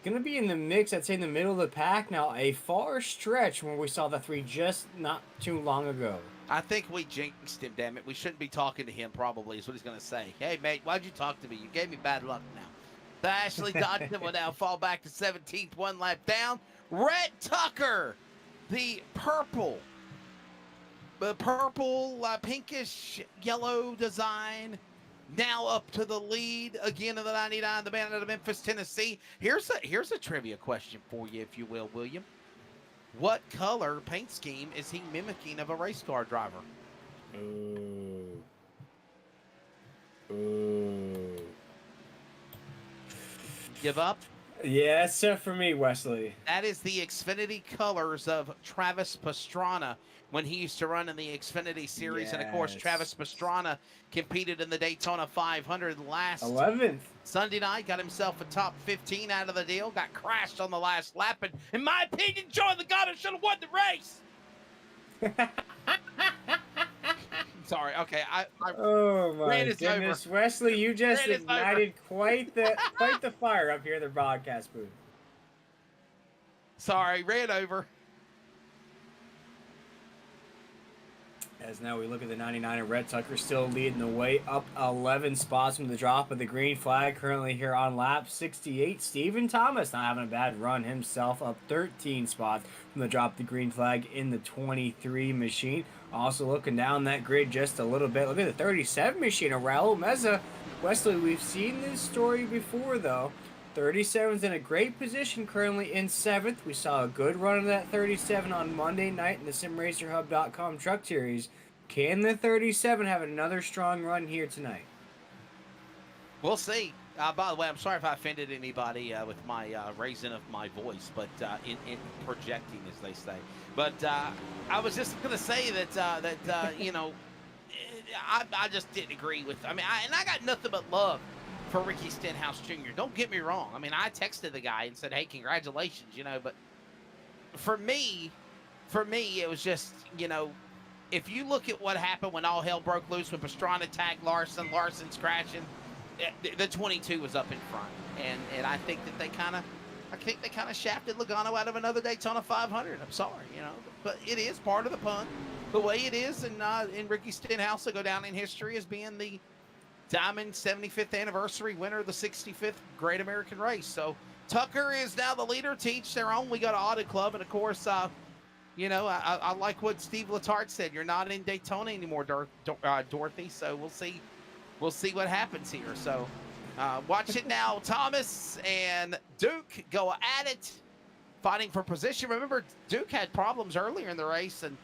going to be in the mix, I'd say in the middle of the pack now, a far stretch from where we saw the 3 just not too long ago. I think we jinxed him, damn it. We shouldn't be talking to him, probably, is what he's going to say. Hey, mate, why'd you talk to me? You gave me bad luck now. The Ashley Dodson will now fall back to 17th, 1 lap down. Rhett Tucker, the purple, pinkish yellow design, now up to the lead again of the 99, the man out of Memphis, Tennessee. Here's a trivia question for you, if you will, William. What color paint scheme is he mimicking of a race car driver? Give up? Yeah, it's set for me, Wesley. That is the Xfinity colors of Travis Pastrana when he used to run in the Xfinity series. Yes. And, of course, Travis Pastrana competed in the Daytona 500 last 11th Sunday night, got himself a top 15 out of the deal, got crashed on the last lap, and in my opinion, Joey Logano should have won the race. Sorry. Okay. I Oh ran my us goodness, over. Wesley, you just Ran us over. ignited quite the fire up here in the broadcast booth. Sorry, ran over. As now we look at the 99 and Red Tucker still leading the way up 11 spots from the drop of the green flag. Currently here on lap 68. Stephen Thomas not having a bad run himself, up 13 spots from the drop of the green flag in the 23 machine. Also looking down that grid just a little bit. Look at the 37 machine of Raul Meza. Wesley, we've seen this story before though. 37's in a great position currently in 7th. We saw a good run of that 37 on Monday night in the SimRacerHub.com Truck Series. Can the 37 have another strong run here tonight? We'll see. By the way, I'm sorry if I offended anybody with my raising of my voice, but in projecting, as they say. But I was just going to say that you know, I just didn't agree with. I mean, I got nothing but love for Ricky Stenhouse Jr. Don't get me wrong. I mean, I texted the guy and said, "Hey, congratulations," you know. But for me, it was just, you know, if you look at what happened when all hell broke loose when Pastrana tagged Larson's crashing, the 22 was up in front, and I think that they kind of shafted Logano out of another Daytona 500. I'm sorry, you know, but it is part of the pun, the way it is, and Ricky Stenhouse will go down in history as being the Diamond 75th anniversary winner of the 65th Great American Race. So Tucker is now the leader. To each their own. We got an audit club, and of course, you know, I like what Steve Letarte said. You're not in Daytona anymore, Dorothy. So we'll see what happens here. So watch it now. Thomas and Duke go at it, fighting for position. Remember, Duke had problems earlier in the race, and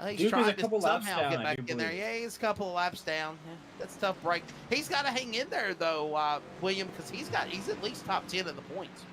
he's Duke trying is a to couple laps somehow down, get I back do in there. believe. Yeah, he's a couple of laps down. Yeah, that's a tough break. He's got to hang in there though, William, because he's at least top 10 in the points.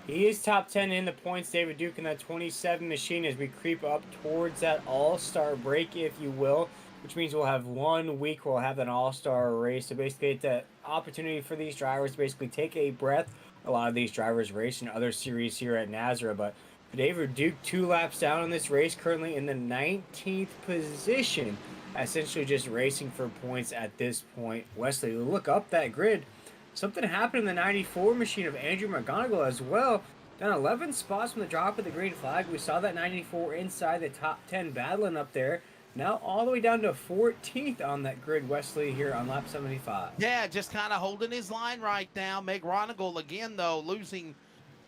He is top 10 in the points, David Duke, in that 27 machine as we creep up towards that all-star break, if you will, which means we'll have 1 week we'll have an all-star race. So basically it's an opportunity for these drivers to basically take a breath. A lot of these drivers race in other series here at Nazareth, but David Duke 2 laps down in this race, currently in the 19th position, essentially just racing for points at this point. Wesley, look up that grid. Something happened in the 94 machine of Andrew McGonigal as well. Down 11 spots from the drop of the green flag. We saw that 94 inside the top 10 battling up there. Now all the way down to 14th on that grid, Wesley, here on lap 75. Yeah, just kind of holding his line right now. McGonigal again, though, losing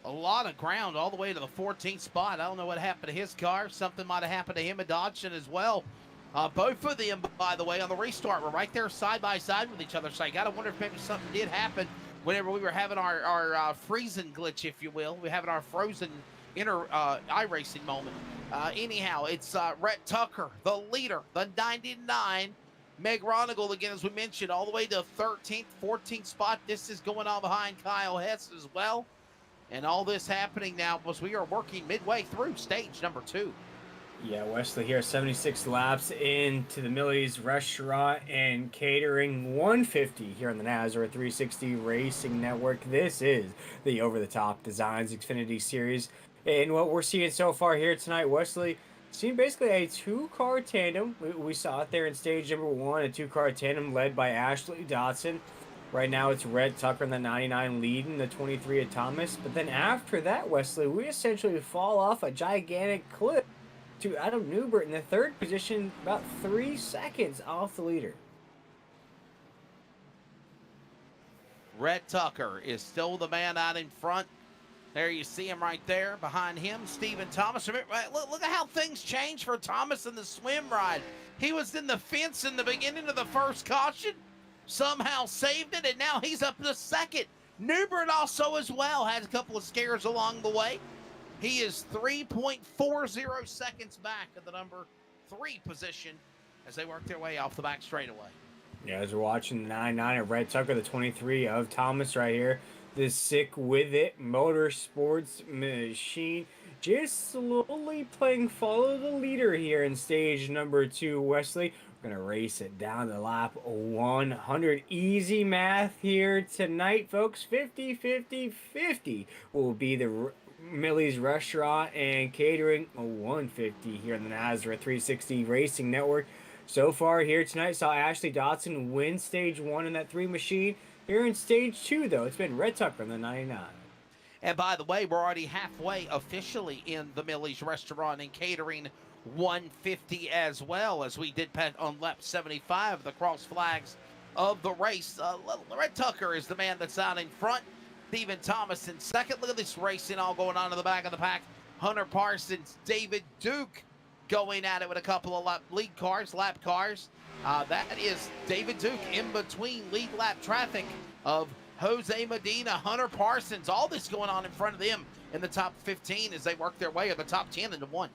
a lot of ground all the way to the 14th spot. I don't know what happened to his car. Something might have happened to him at Dodson as well. Both of them, by the way, on the restart were right there side by side with each other. So I got to wonder if maybe something did happen whenever we were having our freezing glitch, if you will. We're having our frozen inner iRacing moment. Anyhow, it's Rhett Tucker, the leader, the 99. Meg Ronigal, again, as we mentioned, all the way to 13th, 14th spot. This is going on behind Kyle Hess as well. And all this happening now because we are working midway through stage number 2. Yeah, Wesley here, 76 laps into the Millie's Restaurant and Catering 150 here on the Nazareth 360 Racing Network. This is the Over-the-Top Designs Xfinity Series. And what we're seeing so far here tonight, Wesley, seeing basically a 2-car tandem. We saw it there in stage number 1, a 2-car tandem led by Ashley Dotson. Right now it's Rhett Tucker in the 99 leading the 23 at Thomas. But then after that, Wesley, we essentially fall off a gigantic cliff to Adam Newbert in the 3rd position, about 3 seconds off the leader. Rhett Tucker is still the man out in front. There you see him right there. Behind him, Stephen Thomas. Look at how things changed for Thomas in the swim ride. He was in the fence in the beginning of the first caution, somehow saved it, and now he's up to 2nd. Newbert also as well had a couple of scares along the way. He is 3.40 seconds back at the number 3 position as they work their way off the back straightaway. Yeah, as we're watching the 99 of Rhett Tucker, the 23 of Thomas right here. The Sick With It Motorsports machine just slowly playing follow the leader here in stage number 2, Wesley. We're going to race it down to lap 100. Easy math here tonight, folks. 50, 50, 50 will be the Millie's Restaurant and Catering 150 here on the Nazareth 360 Racing Network. So far here tonight, saw Ashley Dotson win stage 1 in that 3 machine. Here in stage 2, though, it's been Red Tucker in the 99. And by the way, we're already halfway officially in the Millie's Restaurant and Catering 150 as well, as we did on lap 75 of the cross flags of the race. Red Tucker is the man that's out in front. Stephen Thomas in second. Look at this racing all going on in the back of the pack. Hunter Parsons, David Duke going at it with a couple of lap cars. That is David Duke in between lead lap traffic of Jose Medina, Hunter Parsons. All this going on in front of them in the top 15 as they work their way, or the top 10 into 1.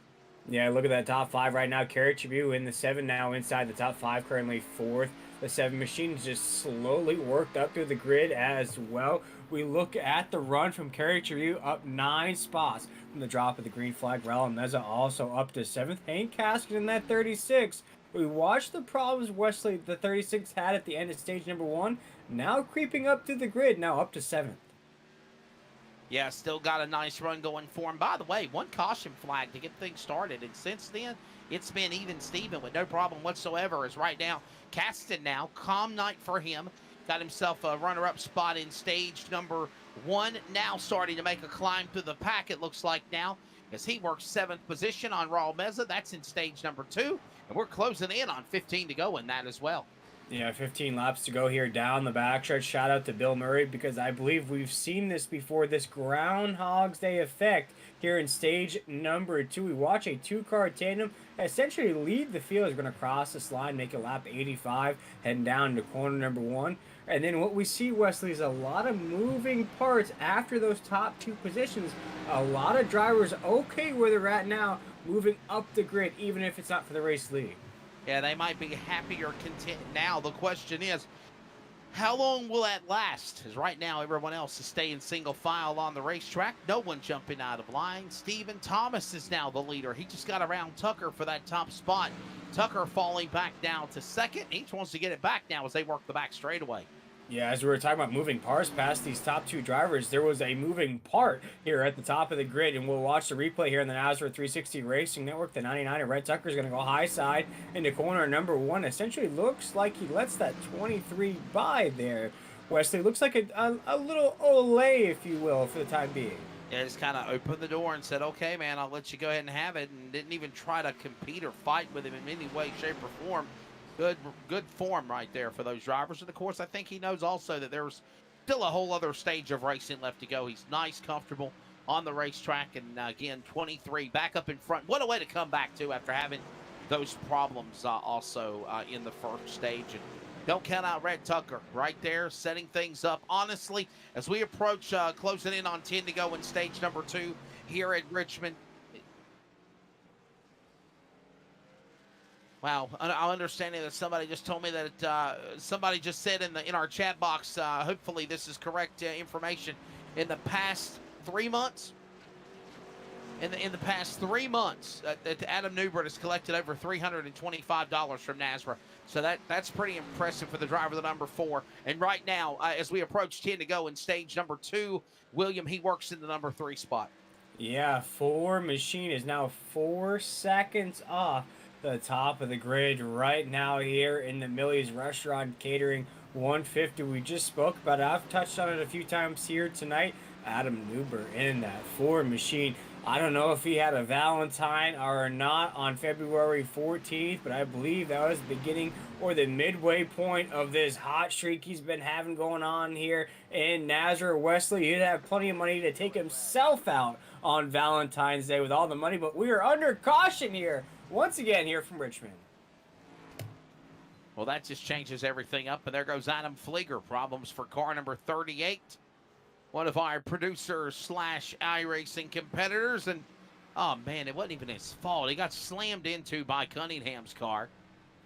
Yeah, look at that top 5 right now. Carrie Tribute in the 7 now inside the top 5, currently 4th. The 7 machines just slowly worked up through the grid as well. We look at the run from Carrie Tribute up 9 spots from the drop of the green flag. Raul Meza also up to 7th. Hank Casket in that 36. We watched the problems Wesley, the 36, had at the end of stage number 1. Now creeping up through the grid, now up to 7th. Yeah, still got a nice run going for him. By the way, 1 caution flag to get things started, and since then, it's been even Steven with no problem whatsoever. As right now, Caston now, calm night for him. Got himself a runner-up spot in stage number 1. Now starting to make a climb through the pack, it looks like now, as he works 7th position on Raul Meza. That's in stage number 2, and we're closing in on 15 to go in that as well. Yeah, 15 laps to go here down the backstretch. Shout out to Bill Murray, because I believe we've seen this before, this Groundhog's Day effect here in stage number 2. We watch a 2-car tandem essentially lead the field. Is going to cross this line, make a lap 85, heading down to corner number 1. And then what we see, Wesley, is a lot of moving parts after those top 2 positions. A lot of drivers okay where they're at now, moving up the grid, even if it's not for the race lead. Yeah, they might be happy or content now. The question is, how long will that last? As right now, everyone else is staying single file on the racetrack. No one jumping out of line. Stephen Thomas is now the leader. He just got around Tucker for that top spot. Tucker falling back down to 2nd. He wants to get it back now as they work the back straightaway. Yeah, as we were talking about moving parts past these top 2 drivers, there was a moving part here at the top of the grid, and we'll watch the replay here on the NASRA 360 Racing Network. The 99 of Red Tucker is going to go high side into corner number 1. Essentially looks like he lets that 23 by there. Wesley, looks like a little Olay, if you will, for the time being. Yeah, just kind of opened the door and said, okay, man, I'll let you go ahead and have it, and didn't even try to compete or fight with him in any way, shape, or form. Good form right there for those drivers. And, of course, I think he knows also that there's still a whole other stage of racing left to go. He's nice, comfortable on the racetrack. And, again, 23 back up in front. What a way to come back, too, after having those problems also in the first stage. And don't count out Red Tucker right there, setting things up. Honestly, as we approach closing in on 10 to go in stage number 2 here at Richmond, wow, I'm understanding that somebody just told me that somebody just said in our chat box, hopefully this is correct information, in the past 3 months, in the past 3 months, Adam Newbert has collected over $325 from NASRA. So that's pretty impressive for the driver, the number 4. And right now, as we approach 10 to go in stage number 2, William, he works in the number 3 spot. Yeah, 4 machine is now 4 seconds off the top of the grid right now here in the Millie's Restaurant Catering 150. We just spoke about it. I've touched on it a few times here tonight. Adam Newbert in that 4 machine. I don't know if he had a Valentine or not on February 14th, but I believe that was the beginning or the midway point of this hot streak he's been having going on here in NASRA. Wesley, he'd have plenty of money to take himself out on Valentine's Day with all the money, but we are under caution here once again here from Richmond. Well, that just changes everything up, and there goes Adam Flieger. Problems for car number 38. One of our producers slash iRacing competitors, and oh man, it wasn't even his fault. He got slammed into by Cunningham's car.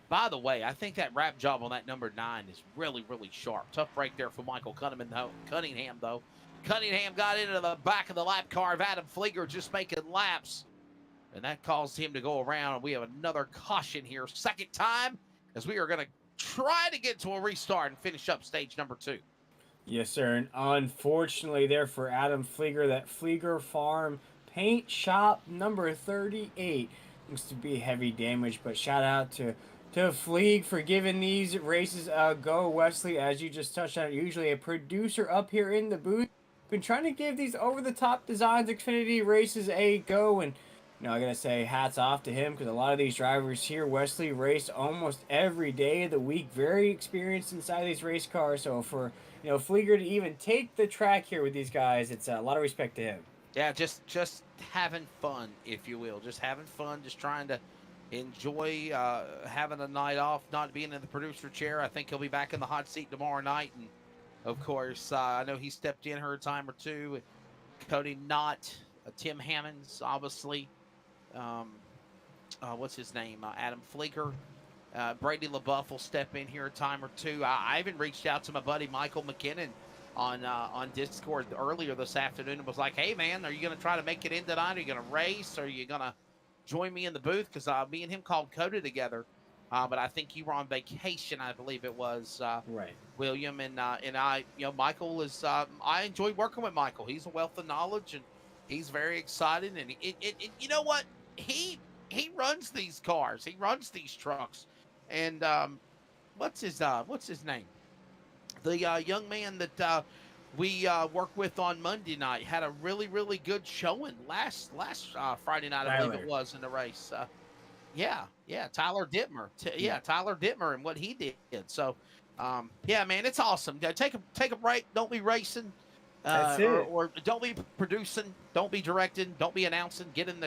By the way, I think that wrap job on that number 9 is really, really sharp. Tough break there for Michael Cunningham, though. Cunningham got into the back of the lap car of Adam Flieger, just making laps, and that caused him to go around. We have another caution here, second time, as we are going to try to get to a restart and finish up stage number 2. Yes, sir. And unfortunately there for Adam Flieger, that Flieger Farm paint shop number 38 looks to be heavy damage. But shout out to to Fleeg for giving these races a go. Wesley, as you just touched on, usually a producer up here in the booth. Been trying to give these over-the-top designs Xfinity races a go, and I gotta say hats off to him because a lot of these drivers here, Wesley, race almost every day of the week, very experienced inside these race cars. So for Flieger to even take the track here with these guys, it's a lot of respect to him. Yeah, just having fun, if you will. Just having fun, just trying to enjoy having a night off, not being in the producer chair. I think he'll be back in the hot seat tomorrow night. And, of course, I know he stepped in her a time or two. Cody Knott, Tim Hammonds, obviously. What's his name? Adam Fleeger. Brady LaBeouf will step in here a time or two. I even reached out to my buddy Michael McKinnon on Discord earlier this afternoon and was like, hey, man, are you going to try to make it in tonight? Are you going to race? Are you going to join me in the booth? Because me and him called Coda together. But I think you were on vacation, I believe it was, right, William. And I, Michael is, I enjoy working with Michael. He's a wealth of knowledge, and he's very excited. And you know what? He runs these cars. He runs these trucks. And what's his name? The young man that we worked with on Monday night had a really, really good showing last Friday night, I believe it was, in the race. Yeah, Tyler Dittmer. Tyler Dittmer and what he did. So, yeah, man, it's awesome. Take a break. Don't be racing. That's it. Or don't be producing, don't be directing, don't be announcing. Get in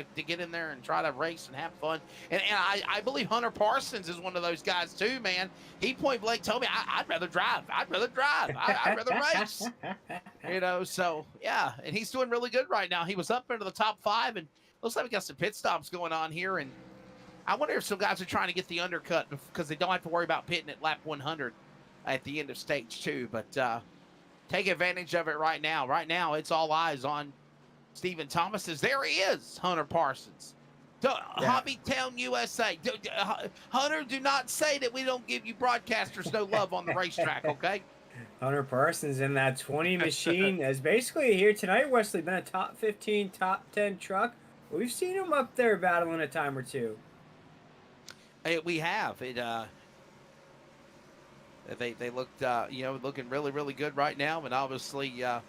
there and try to race and have fun. And I believe Hunter Parsons is one of those guys too, man. He point blank told me I'd rather drive. I'd rather race. So yeah, and he's doing really good right now. He was up into the top 5, and looks like we got some pit stops going on here. And I wonder if some guys are trying to get the undercut because they don't have to worry about pitting at lap 100 at the end of stage 2. But take advantage of it right now. Right now, it's all eyes on Stephen Thomas's. There he is, Hunter Parsons. Hobbytown, USA. Hunter, do not say that we don't give you broadcasters no love on the racetrack, okay? Hunter Parsons in that 20 machine is basically here tonight, Wesley. Been a top 15, top 10 truck. We've seen him up there battling a time or two. We have. They looked, looking really, really good right now. And obviously, I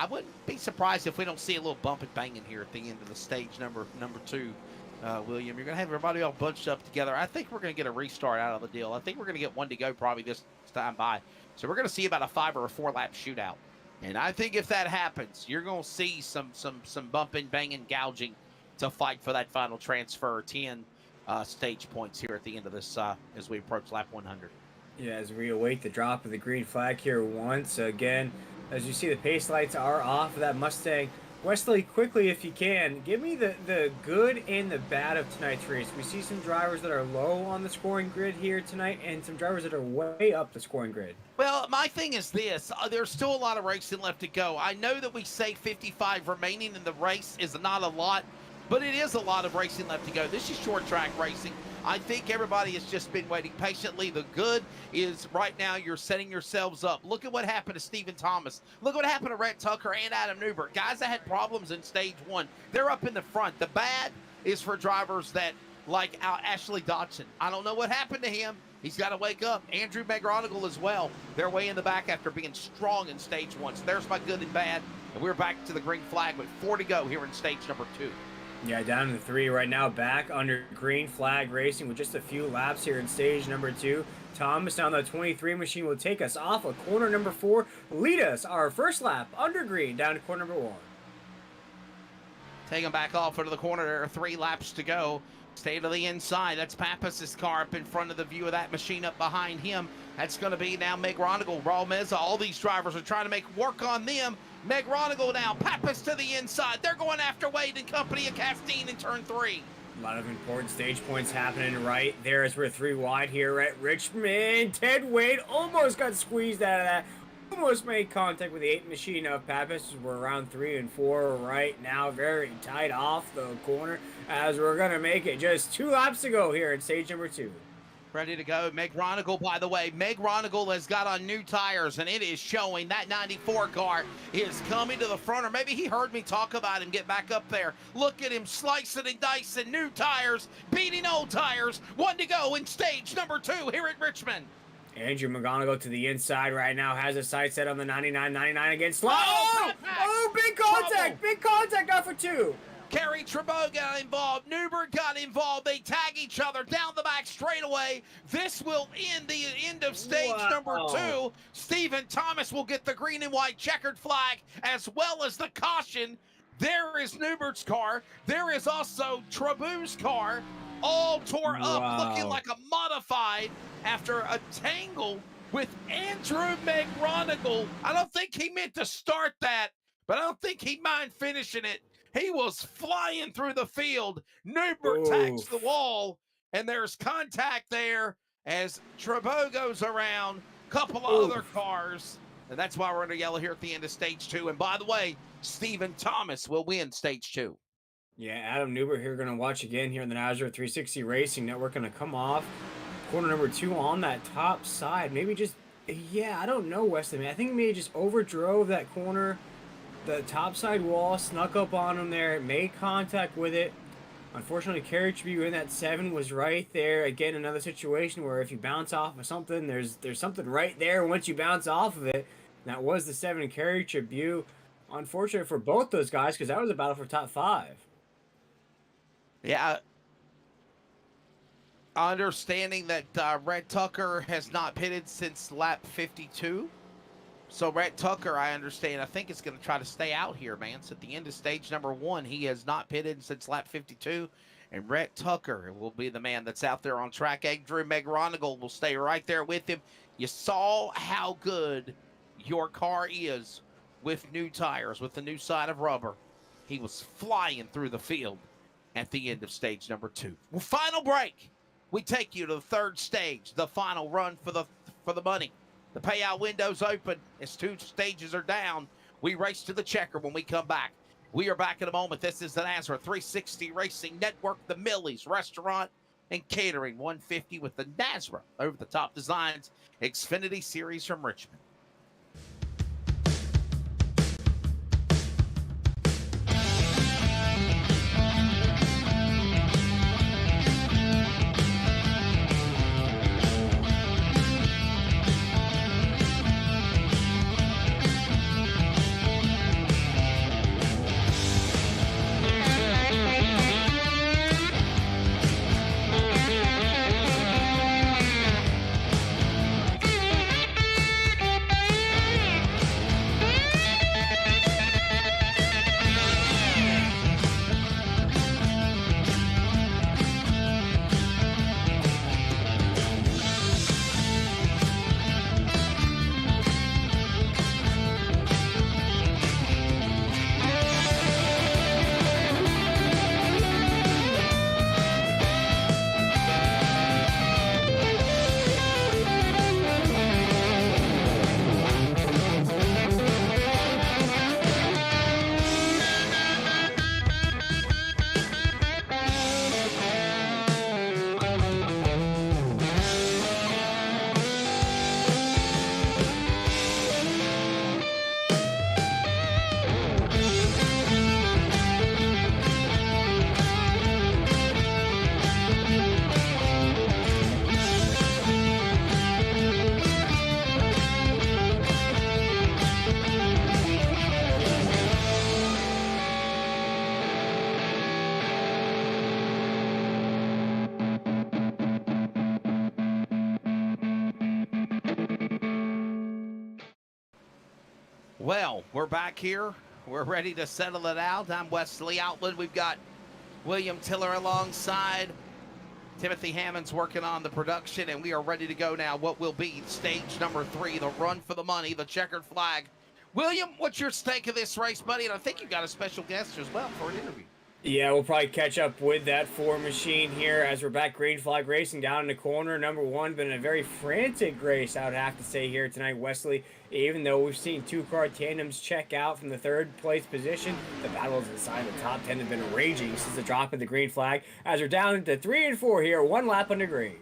wouldn't be surprised if we don't see a little bump and banging here at the end of the stage number 2, William. You're going to have everybody all bunched up together. I think we're going to get a restart out of the deal. I think we're going to get one to go probably this time by. So we're going to see about a 5 or a 4 lap shootout. And I think if that happens, you're going to see some bumping, banging, gouging to fight for that final transfer 10 stage points here at the end of this as we approach lap 100. Yeah, as we await the drop of the green flag here once again. As you see, the pace lights are off of that Mustang. Wesley, quickly, if you can, give me the good and the bad of tonight's race. We see some drivers that are low on the scoring grid here tonight and some drivers that are way up the scoring grid. Well, my thing is this. There's still a lot of racing left to go. I know that we say 55 remaining in the race is not a lot, but it is a lot of racing left to go. This is short track racing. I think everybody has just been waiting patiently. The good is right now you're setting yourselves up. Look at what happened to Stephen Thomas. Look what happened to Rhett Tucker and Adam Newberg. Guys that had problems in stage 1. They're up in the front. The bad is for drivers that like Ashley Dodson. I don't know what happened to him. He's got to wake up. Andrew McGronigal as well. They're way in the back after being strong in stage 1. So there's my good and bad. And we're back to the green flag with 4 to go here in stage number 2. Yeah, down to 3 right now, back under green flag racing with just a few laps here in stage number 2. Thomas on the 23 machine will take us off of corner number 4, lead us our first lap under green down to corner number 1. Take him back off into the corner. There are 3 laps to go. Stay to the inside. That's Pappas's car up in front of the view of that machine up behind him. That's going to be now Meg Ronigal, Raul Meza. All these drivers are trying to make work on them. Meg Ronigal now, Pappas to the inside. They're going after Wade and company of Castine in turn 3. A lot of important stage points happening right there as we're 3 wide here at Richmond. Ted Wade almost got squeezed out of that. Almost made contact with the 8 machine of Pappas. We're around 3 and 4 right now. Very tight off the corner as we're going to make it just 2 laps to go here in stage number 2. Ready to go. Meg Ronigal, by the way. Meg Ronigal has got on new tires, and it is showing that 94 car is coming to the front. Or maybe he heard me talk about him get back up there. Look at him slicing and dicing new tires, beating old tires. One to go in stage number 2 here at Richmond. Andrew McGonigal to the inside right now, has a sight set on the 99.99 against big contact! Trouble. Big contact off for 2. Kerry Trebo got involved. Newbert got involved. They tag each other down the back straightaway. This will end the end of stage number 2. Stephen Thomas will get the green and white checkered flag as well as the caution. There is Newbert's car. There is also Trebo's car, all tore up, looking like a modified after a tangle with Andrew McRonigal. I don't think he meant to start that, but I don't think he mind finishing it. He was flying through the field. Newbert tags the wall, and there's contact there as Trebo goes around. Couple of other cars, and that's why we're under yellow here at the end of stage 2. And by the way, Stephen Thomas will win stage 2. Yeah, Adam Newbert here going to watch again here in the NASRA 360 Racing Network. Going to come off corner number 2 on that top side. Maybe just, yeah, I don't know, Wesley. I think maybe just overdrove that corner. The topside wall snuck up on him there, made contact with it. Unfortunately, Kerry Tribute in that 7 was right there. Again, another situation where if you bounce off of something, there's something right there once you bounce off of it. And that was the 7 Kerry Tribute. Unfortunate for both those guys because that was a battle for top 5. Yeah. Understanding that Red Tucker has not pitted since lap 52. So Rhett Tucker, I understand, I think is going to try to stay out here, man. So at the end of stage number 1, he has not pitted since lap 52. And Rhett Tucker will be the man that's out there on track. Andrew McRonigal will stay right there with him. You saw how good your car is with new tires, with the new side of rubber. He was flying through the field at the end of stage number 2. Well, final break. We take you to the 3rd stage, the final run for the money. The payout window's open as 2 stages are down. We race to the checker when we come back. We are back in a moment. This is the NASRA 360 Racing Network, the Millie's Restaurant and Catering 150 with the NASRA over-the-top designs Xfinity Series from Richmond. Well, we're back here. We're ready to settle it out. I'm Wesley Outland. We've got William Tiller alongside. Timothy Hammond's working on the production, and we are ready to go now. What will be stage number 3, the run for the money, the checkered flag. William, what's your stake of this race, buddy? And I think you've got a special guest as well for an interview. Yeah, we'll probably catch up with that 4 machine here as we're back green flag racing down in the corner. Number 1, been a very frantic race, I would have to say, here tonight, Wesley. Even though we've seen 2-car tandems check out from the 3rd place position, the battles inside the top 10 have been raging since the drop of the green flag as we're down into 3 and 4 here, 1 lap under green.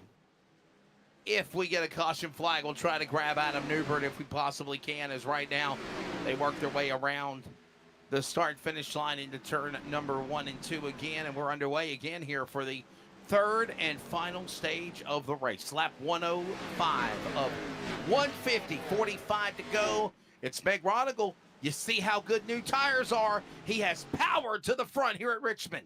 if we get a caution flag, we'll try to grab Adam Newbert if we possibly can, as right now they work their way around the start-finish line into turn number 1 and 2 again, and we're underway again here for the third and final stage of the race. Lap 105 of 150, 45 to go. It's Meg Ronigal. You see how good new tires are. He has power to the front here at Richmond.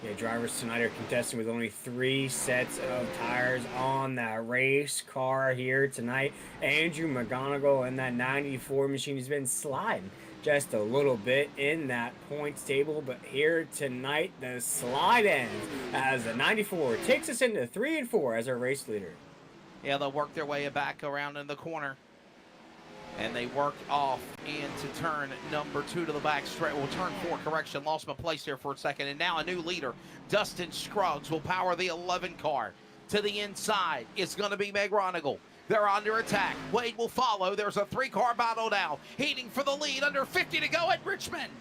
Yeah, drivers tonight are contesting with only 3 sets of tires on that race car here tonight. Andrew McGonigal in that 94 machine has been sliding just a little bit in that points table, but here tonight the slide ends as the 94 takes us into 3 and 4 as our race leader. Yeah, they'll work their way back around in the corner. And they work off into turn number 2 to the back straight. Well, turn 4, correction. Lost my place here for a second. And now a new leader, Dustin Scruggs, will power the 11 car. To the inside, it's going to be Meg Ronigal. They're under attack. Wade will follow. There's a 3-car battle now. Heating for the lead. Under 50 to go at Richmond.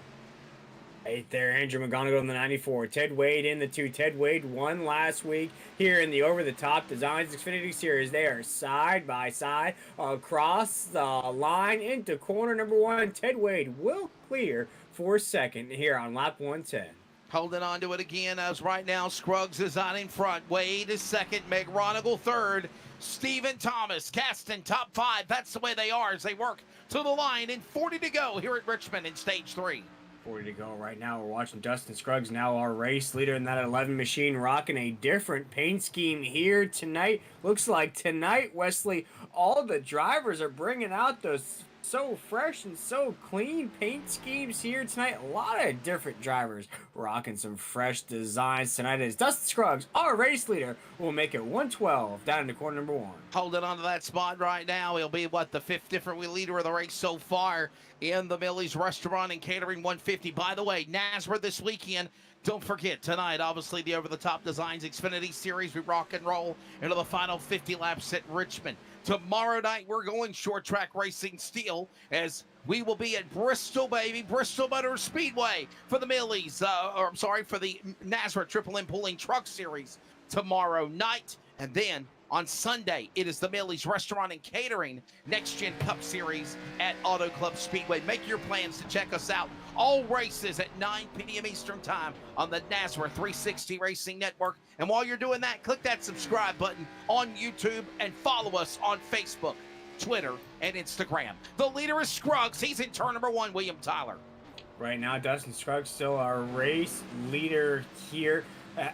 Right there, Andrew McGonigal in the 94. Ted Wade in the 2. Ted Wade won last week here in the over-the-top Designs Xfinity Series. They are side by side across the line into corner number 1. Ted Wade will clear for second here on lap 110. Holding on to it again as right now Scruggs is on in front. Wade is second. Meg Ronigal third. Stephen Thomas, Caston, top 5. That's the way they are as they work to the line in 40 to go here at Richmond in stage 3. 40 to go right now. We're watching Dustin Scruggs, now our race leader in that 11 machine, rocking a different paint scheme here tonight. Looks like tonight, Wesley, all the drivers are bringing out those so fresh and so clean paint schemes here tonight. A lot of different drivers rocking some fresh designs tonight as Dustin Scruggs, our race leader, will make it 112 down into corner number 1. Holding on to that spot right now. He'll be, what, the 5th different leader of the race so far in the Millie's Restaurant and Catering 150. By the way, NASRA this weekend. Don't forget, tonight, obviously, the over-the-top Designs Xfinity Series. We rock and roll into the final 50 laps at Richmond. Tomorrow night, we're going short track racing steel as we will be at Bristol, baby, Bristol Motor Speedway for the Millie's, for the NASRA Triple M Pulling Truck Series tomorrow night. And then on Sunday, it is the Millie's Restaurant and Catering Next Gen Cup Series at Auto Club Speedway. Make your plans to check us out. All races at 9 p.m. Eastern Time on the NASRA 360 Racing Network. And while you're doing that, click that subscribe button on YouTube and follow us on Facebook, Twitter, and Instagram. The leader is Scruggs. He's in turn number 1, William Tyler. Right now, Dustin Scruggs still our race leader here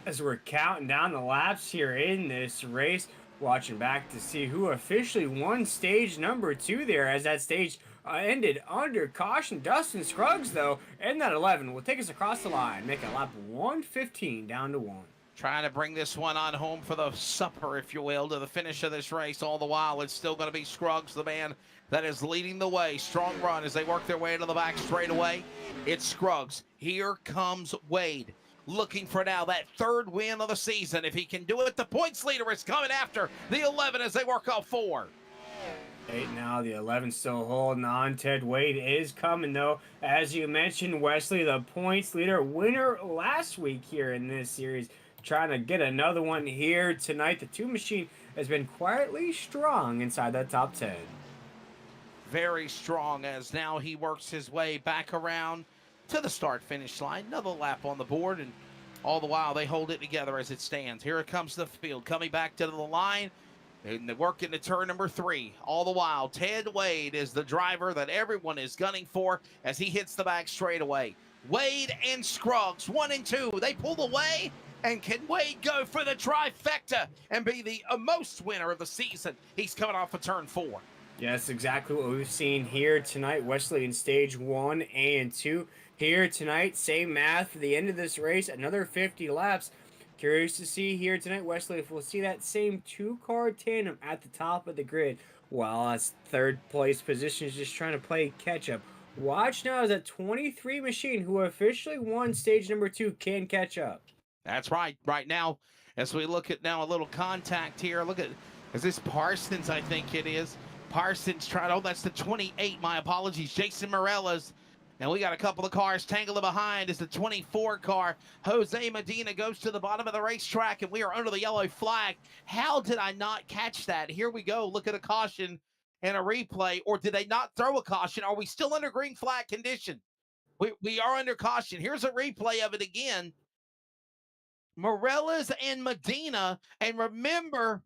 as we're counting down the laps here in this race. Watching back to see who officially won stage number 2 there as that stage ended under caution. Dustin Scruggs, though, in that 11 will take us across the line, making lap 115 down to 1. Trying to bring this one on home for the supper, if you will, to the finish of this race. All the while, it's still going to be Scruggs, the man that is leading the way. Strong run as they work their way into the back straightaway. It's Scruggs. Here comes Wade, looking for now that 3rd win of the season. If he can do it, the points leader is coming after the 11 as they work off 4. 8 now, the 11 still holding on. Ted Wade is coming, though. As you mentioned, Wesley, the points leader, winner last week here in this series, trying to get another one here tonight. The 2 machine has been quietly strong inside that top 10. Very strong as now he works his way back around to the start-finish line. Another lap on the board, and all the while they hold it together as it stands. Here it comes the field, coming back to the line, and they work into turn number 3. All the while, Ted Wade is the driver that everyone is gunning for as he hits the back straightaway. Wade and Scruggs, 1 and 2. They pull away, and can Wade go for the trifecta and be the most winner of the season? He's coming off of turn 4. Yes, exactly what we've seen here tonight. Wesley in stage 1 and 2. Here tonight, same math for the end of this race, another 50 laps. Curious to see here tonight, Wesley, if we'll see that same 2-car tandem at the top of the grid, while us 3rd place position is just trying to play catch-up. Watch now as that 23 machine who officially won stage number 2 can catch up. That's right. Right now, as we look at now a little contact here, look at, is this Parsons, I think it is. Parsons trying, oh, that's the 28, my apologies. Jason Morella's And we got a couple of cars tangling behind as the 24 car, Jose Medina, goes to the bottom of the racetrack, and we are under the yellow flag. How did I not catch that? Here we go. Look at a caution and a replay. Or did they not throw a caution? Are we still under green flag condition? We are under caution. Here's a replay of it again. Morales and Medina, and remember,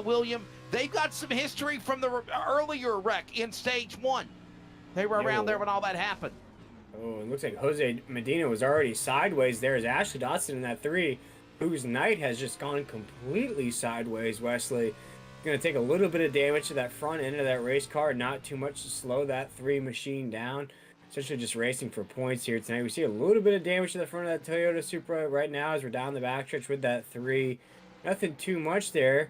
William, they've got some history from the earlier wreck in stage 1. They were around there when all that happened. Oh, it looks like Jose Medina was already sideways there as Ashley Dotson in that 3, whose night has just gone completely sideways, Wesley. Going to take a little bit of damage to that front end of that race car, not too much to slow that 3 machine down. Essentially just racing for points here tonight. We see a little bit of damage to the front of that Toyota Supra right now as we're down the backstretch with that 3. Nothing too much there.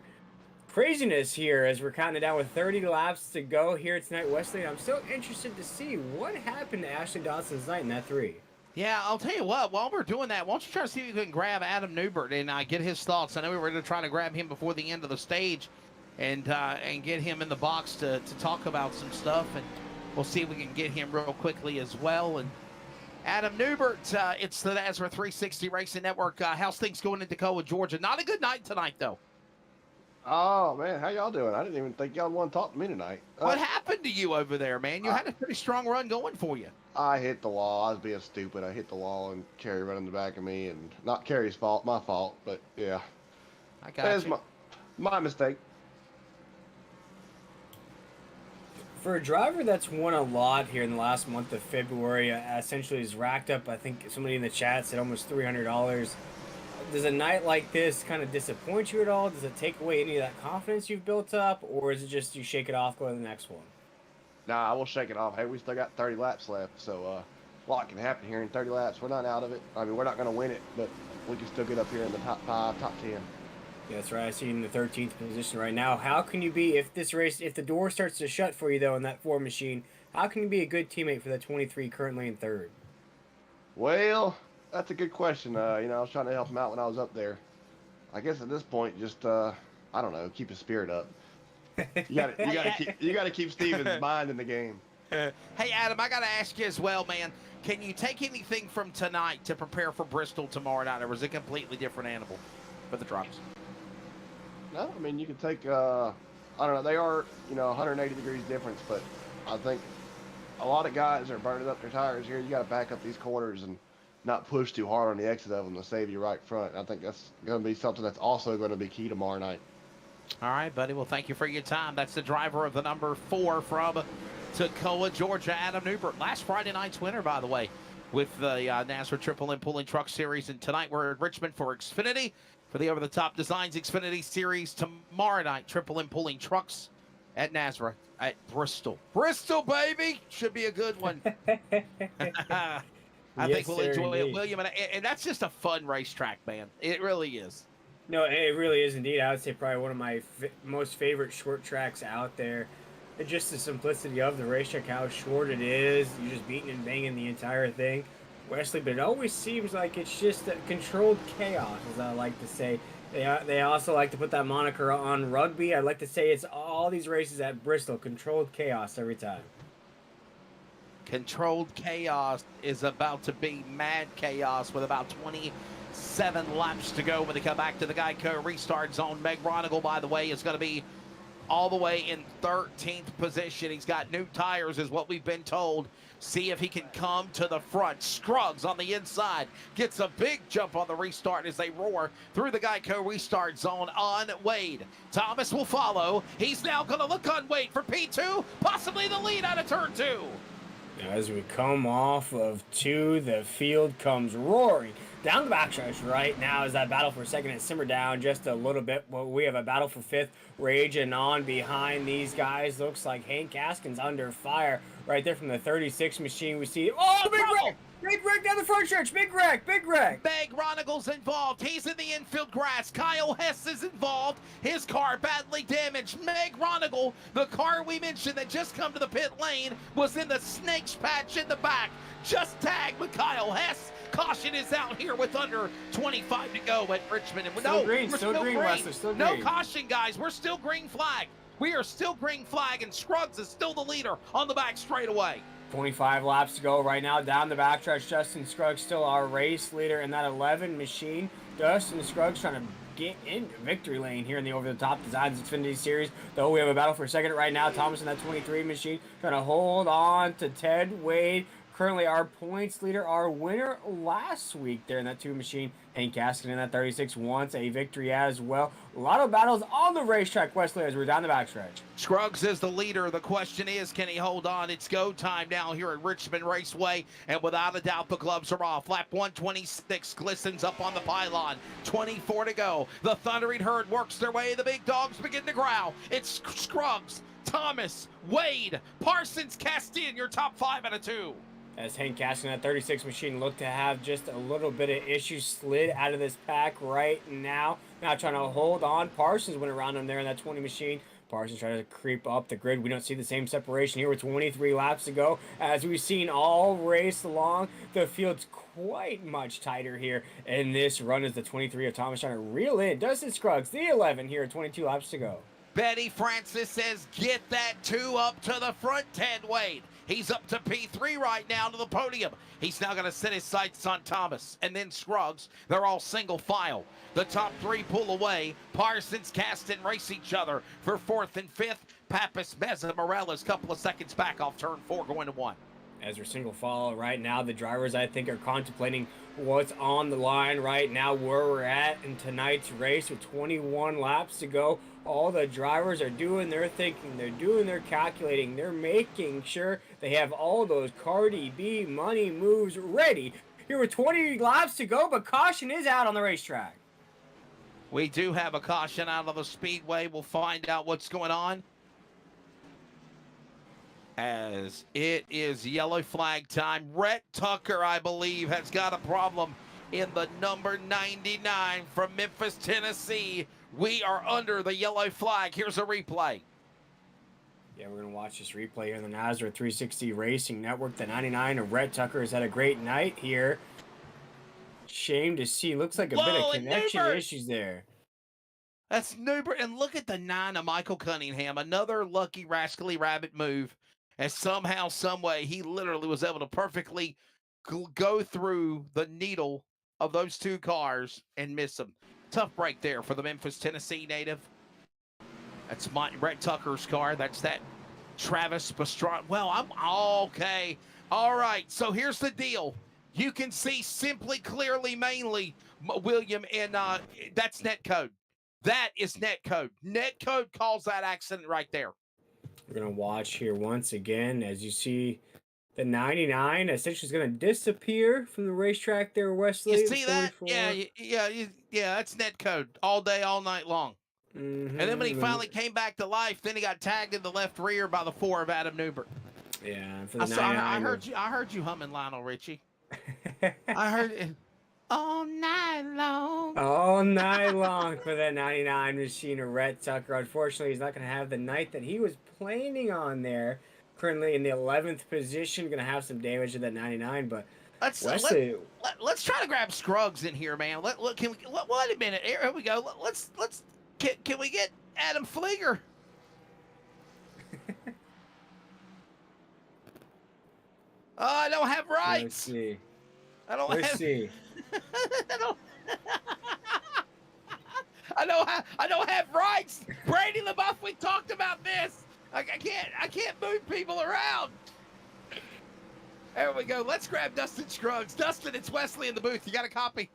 Craziness here as we're counting it down with 30 laps to go here tonight, Wesley. I'm still interested to see what happened to Ashley Dotson's night in that 3. Yeah, I'll tell you what, while we're doing that, why don't you try to see if you can grab Adam Newbert and get his thoughts. I know we were going to try to grab him before the end of the stage and get him in the box to talk about some stuff, and we'll see if we can get him real quickly as well. And Adam Newbert, it's the NASRA 360 Racing Network. How's things going in Tacoma, Georgia? Not a good night tonight, though. Oh, man, how y'all doing? I didn't even think y'all wanted to talk to me tonight. What happened to you over there, man? You had a pretty strong run going for you. I hit the wall. I was being stupid. I hit the wall and Kerry running the back of me, and not Kerry's fault, my fault, but yeah. I got you. My mistake. For a driver that's won a lot here in the last month of February, essentially has racked up, I think somebody in the chat said almost $300. Does a night like this kind of disappoint you at all? Does it take away any of that confidence you've built up, or is it just you shake it off, go to the next one? Nah, I will shake it off. Hey, we still got 30 laps left, so a lot can happen here in 30 laps. We're not out of it. I mean, we're not going to win it, but we can still get up here in the top 5, top 10. Yeah, that's right. I see you in the 13th position right now. How can you be, if the door starts to shut for you, though, in that 4 machine, how can you be a good teammate for that 23 currently in 3rd? Well, that's a good question. I was trying to help him out when I was up there. I guess at this point, just I don't know, keep his spirit up. You gotta keep Steven's mind in the game. Hey, Adam, I got to ask you as well, man. Can you take anything from tonight to prepare for Bristol tomorrow night, or was it a completely different animal for the trucks? No, I mean, you can take, I don't know, they are, 180 degrees difference, but I think a lot of guys are burning up their tires here. You got to back up these corners and not push too hard on the exit of them to save you right front. I think that's going to be something that's also going to be key tomorrow night. All right, buddy. Well, thank you for your time. That's the driver of the number 4 from Tacoma, Georgia, Adam Newbert. Last Friday night's winner, by the way, with the NASRA Triple M Pulling Truck Series. And tonight we're at Richmond for Xfinity, for the over-the-top Designs Xfinity Series. Tomorrow night, Triple M Pulling Trucks at NASRA at Bristol. Bristol, baby! Should be a good one. I think we'll enjoy it, William. And that's just a fun racetrack, man. It really is. No, it really is indeed. I would say probably one of my most favorite short tracks out there. And just the simplicity of the racetrack, how short it is. You're just beating and banging the entire thing, Wesley. But it always seems like it's just a controlled chaos, as I like to say. They also like to put that moniker on rugby. I'd like to say it's all these races at Bristol, controlled chaos every time. Controlled chaos is about to be mad chaos with about 27 laps to go when they come back to the Geico restart zone. Meg Ronigal, by the way, is going to be all the way in 13th position. He's got new tires, is what we've been told. See if he can come to the front. Scruggs on the inside gets a big jump on the restart as they roar through the Geico restart zone on Wade. Thomas will follow. He's now going to look on Wade for P2, possibly the lead out of turn 2. As we come off of 2, the field comes roaring down the backstretch right now as that battle for second has simmered down just a little bit. Well, we have a battle for 5th raging on behind these guys. Looks like Hank Gaskin's under fire right there from the 36 machine. We see, oh, big wreck! Big wreck down the front stretch. Big wreck, big wreck. Meg Ronigal's involved. He's in the infield grass. Kyle Hess is involved. His car badly damaged. Meg Ronigal, the car we mentioned that just come to the pit lane, was in the snake's patch in the back. Just tagged with Kyle Hess. Caution is out here with under 25 to go at Richmond. And Still green, Wesley, still no green. caution, guys. We're still green flag. We are still green flag, and Scruggs is still the leader on the back straightaway. 25 laps to go right now down the backstretch. Justin Scruggs still our race leader in that 11 machine. Justin Scruggs trying to get into victory lane here in the over-the-top designs Xfinity series. Though we have a battle for second right now. Thomas in that 23 machine trying to hold on to Ted Wade. Currently our points leader, our winner last week there in that 2 machine. Hank Gaskin in that 36 wants a victory as well. A lot of battles on the racetrack, Wesley, as we're down the backstretch. Scruggs is the leader. The question is, can he hold on? It's go time now here at Richmond Raceway, and without a doubt, the gloves are off. Lap 126 glistens up on the pylon. 24 to go. The thundering herd works their way. The big dogs begin to growl. It's Scruggs, Thomas, Wade, Parsons, Castin, your top 5 out of 2. As Hank Castin, that 36 machine, looked to have just a little bit of issues, slid out of this pack right now. Now trying to hold on. Parsons went around him there in that 20 machine. Parsons trying to creep up the grid. We don't see the same separation here with 23 laps to go. As we've seen all race along, the field's quite much tighter here in this run as the 23 of Thomas trying to reel in Dustin Scruggs, the 11 here at 22 laps to go. Betty Francis says, get that 2 up to the front, Ted Wade. He's up to P3 right now to the podium. He's now going to set his sights on Thomas and then Scruggs. They're all single file. The top 3 pull away. Parsons, Caston race each other for 4th and 5th. Pappas, Meza, Morales, couple of seconds back off turn 4 going to 1. As we're single file right now, the drivers, I think, are contemplating what's on the line right now, where we're at in tonight's race with 21 laps to go. All the drivers are doing their thinking, they're doing their calculating, they're making sure they have all those Cardi B money moves ready. Here with 20 laps to go, but caution is out on the racetrack. We do have a caution out of the speedway. We'll find out what's going on, as it is yellow flag time. Rhett Tucker, I believe, has got a problem in the number 99 from Memphis, Tennessee. We are under the yellow flag. Here's a replay. Yeah, we're going to watch this replay here on the NASRA 360 Racing Network. The 99 of Rhett Tucker has had a great night here. Shame to see. Looks like a bit of connection issues there. That's Newbert. And look at the 9 of Michael Cunningham. Another lucky rascally rabbit move. And somehow, some way, he literally was able to perfectly go through the needle of those 2 cars and miss them. Tough break there for the Memphis, Tennessee native. That's Rhett Tucker's car. That's that Travis Pastrana. Well, I'm okay. All right, so here's the deal. You can see simply, clearly, mainly, William, and that's net code. That is net code. Net code calls that accident right there. We're going to watch here once again as you see the 99 essentially is going to disappear from the racetrack there, Wesley. You see that? Yeah, that's net code all day, all night long. Mm-hmm. And then when he finally came back to life, then he got tagged in the left rear by the 4 of Adam Newbert. Yeah, for the 99. I heard you humming Lionel Richie. I heard it all night long. All night long for that 99 machine of Rhett Tucker. Unfortunately, he's not going to have the night that he was planning on there. Currently in the 11th position, going to have some damage to that 99, but let's try to grab Scruggs in here, man. Wait a minute. Here we go. Can we get Adam Flieger? Oh, I don't have rights. Let's see. Let's see. I don't have rights. Brady LaBeouf, we talked about this. I can't move people around. There we go. Let's grab Dustin Scruggs. Dustin, it's Wesley in the booth. You got a copy?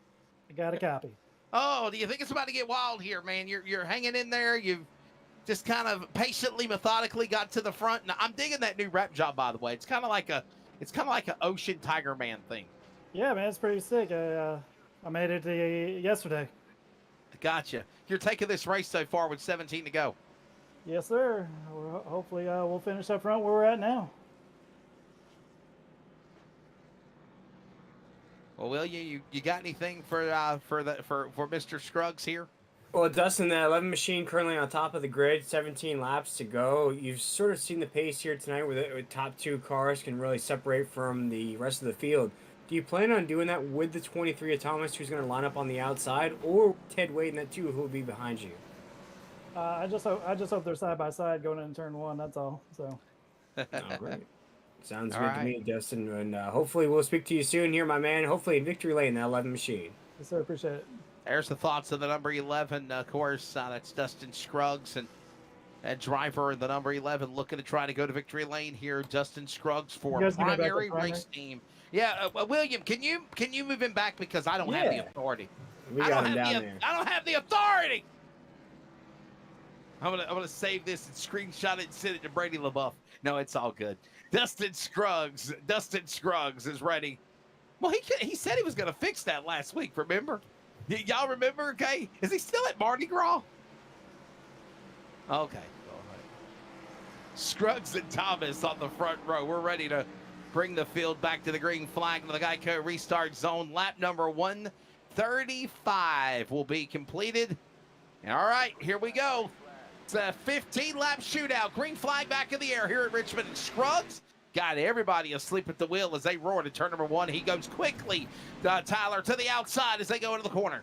I got a copy. Oh, do you think it's about to get wild here, man? You're hanging in there. You've just kind of patiently, methodically got to the front. Now, I'm digging that new rep job, by the way. It's kind of like a Ocean Tiger Man thing. Yeah, man, it's pretty sick. I made it yesterday. Gotcha. You're taking this race so far with 17 to go. Yes, sir. Hopefully, we'll finish up front where we're at now. Well, will you got anything for Mr. Scruggs here? Well, Dustin, that 11 machine currently on top of the grid, 17 laps to go. You've sort of seen the pace here tonight where the top 2 cars can really separate from the rest of the field. Do you plan on doing that with the 23 of Thomas, who's going to line up on the outside, or Ted Wade in that 2 who will be behind you? I just hope they're side by side going into turn one. That's all. So. All right. Sounds All good right. to me, Justin. And hopefully we'll speak to you soon here, my man. Hopefully in victory lane, that 11 machine. Yes, sir. Appreciate it. There's the thoughts of the number 11, of course. That's Dustin Scruggs, and that driver in the number 11 looking to try to go to victory lane here. Dustin Scruggs for You guys can go back to primary primary. race team. Yeah, William, can you move him back because I don't have the Yeah. authority. We got him down there. I don't have the authority. I'm gonna save this and screenshot it and send it to Brady LaBeouf. No, it's all good. Dustin Scruggs is ready. Well, he said he was gonna fix that last week. Remember? Y'all remember? Okay, is he still at Mardi Gras? Okay, go ahead. Scruggs and Thomas on the front row. We're ready to bring the field back to the green flag to the Geico restart zone. Lap number 135 will be completed. All right, here we go. It's a 15-lap shootout. Green flag back in the air here at Richmond. And Scruggs got everybody asleep at the wheel as they roar to turn number 1. He goes quickly, Tyler, to the outside as they go into the corner.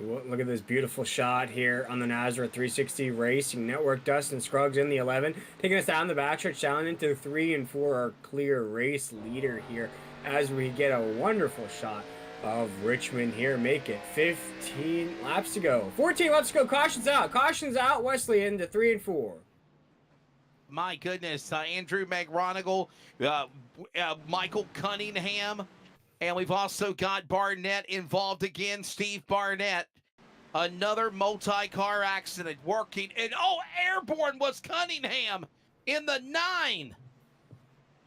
Look at this beautiful shot here on the Nazareth 360 Racing Network. Dustin Scruggs in the 11, taking us down the backstretch, down into 3 and 4, our clear race leader here, as we get a wonderful shot of Richmond here. Make it 15 laps to go. 14 laps to go. Caution's out. Caution's out. Wesley into 3 and 4. My goodness, Andrew McRonigal, Michael Cunningham, and we've also got Barnett involved again. Steve Barnett, another multi-car accident working, and airborne was Cunningham in the 9.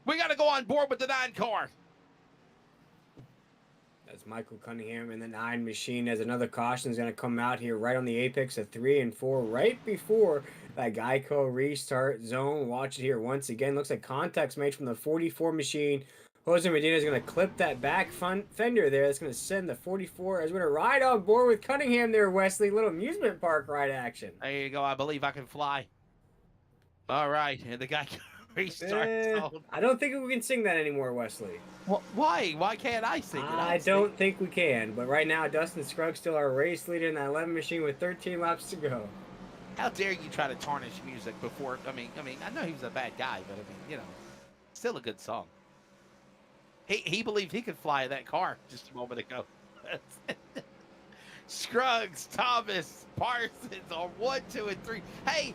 We got to go on board with the 9 car. That's Michael Cunningham in the 9 machine, as another caution is going to come out here right on the apex of 3 and 4, right before that Geico restart zone. Watch it here once again. Looks like contact's made from the 44 machine. Jose Medina is going to clip that back fender there. That's going to send the 44. Is going to ride on board with Cunningham there, Wesley. Little amusement park ride action. There you go. I believe I can fly. All right, and the Geico restart zone. I don't think we can sing that anymore, Wesley. Why? Why can't I sing it? I don't think we can. But right now, Dustin Scruggs still our race leader in that 11 machine with 13 laps to go. How dare you try to tarnish music before? I mean, I know he was a bad guy, but still a good song. He believed he could fly that car just a moment ago. Scruggs, Thomas, Parsons on 1, 2, and 3. Hey,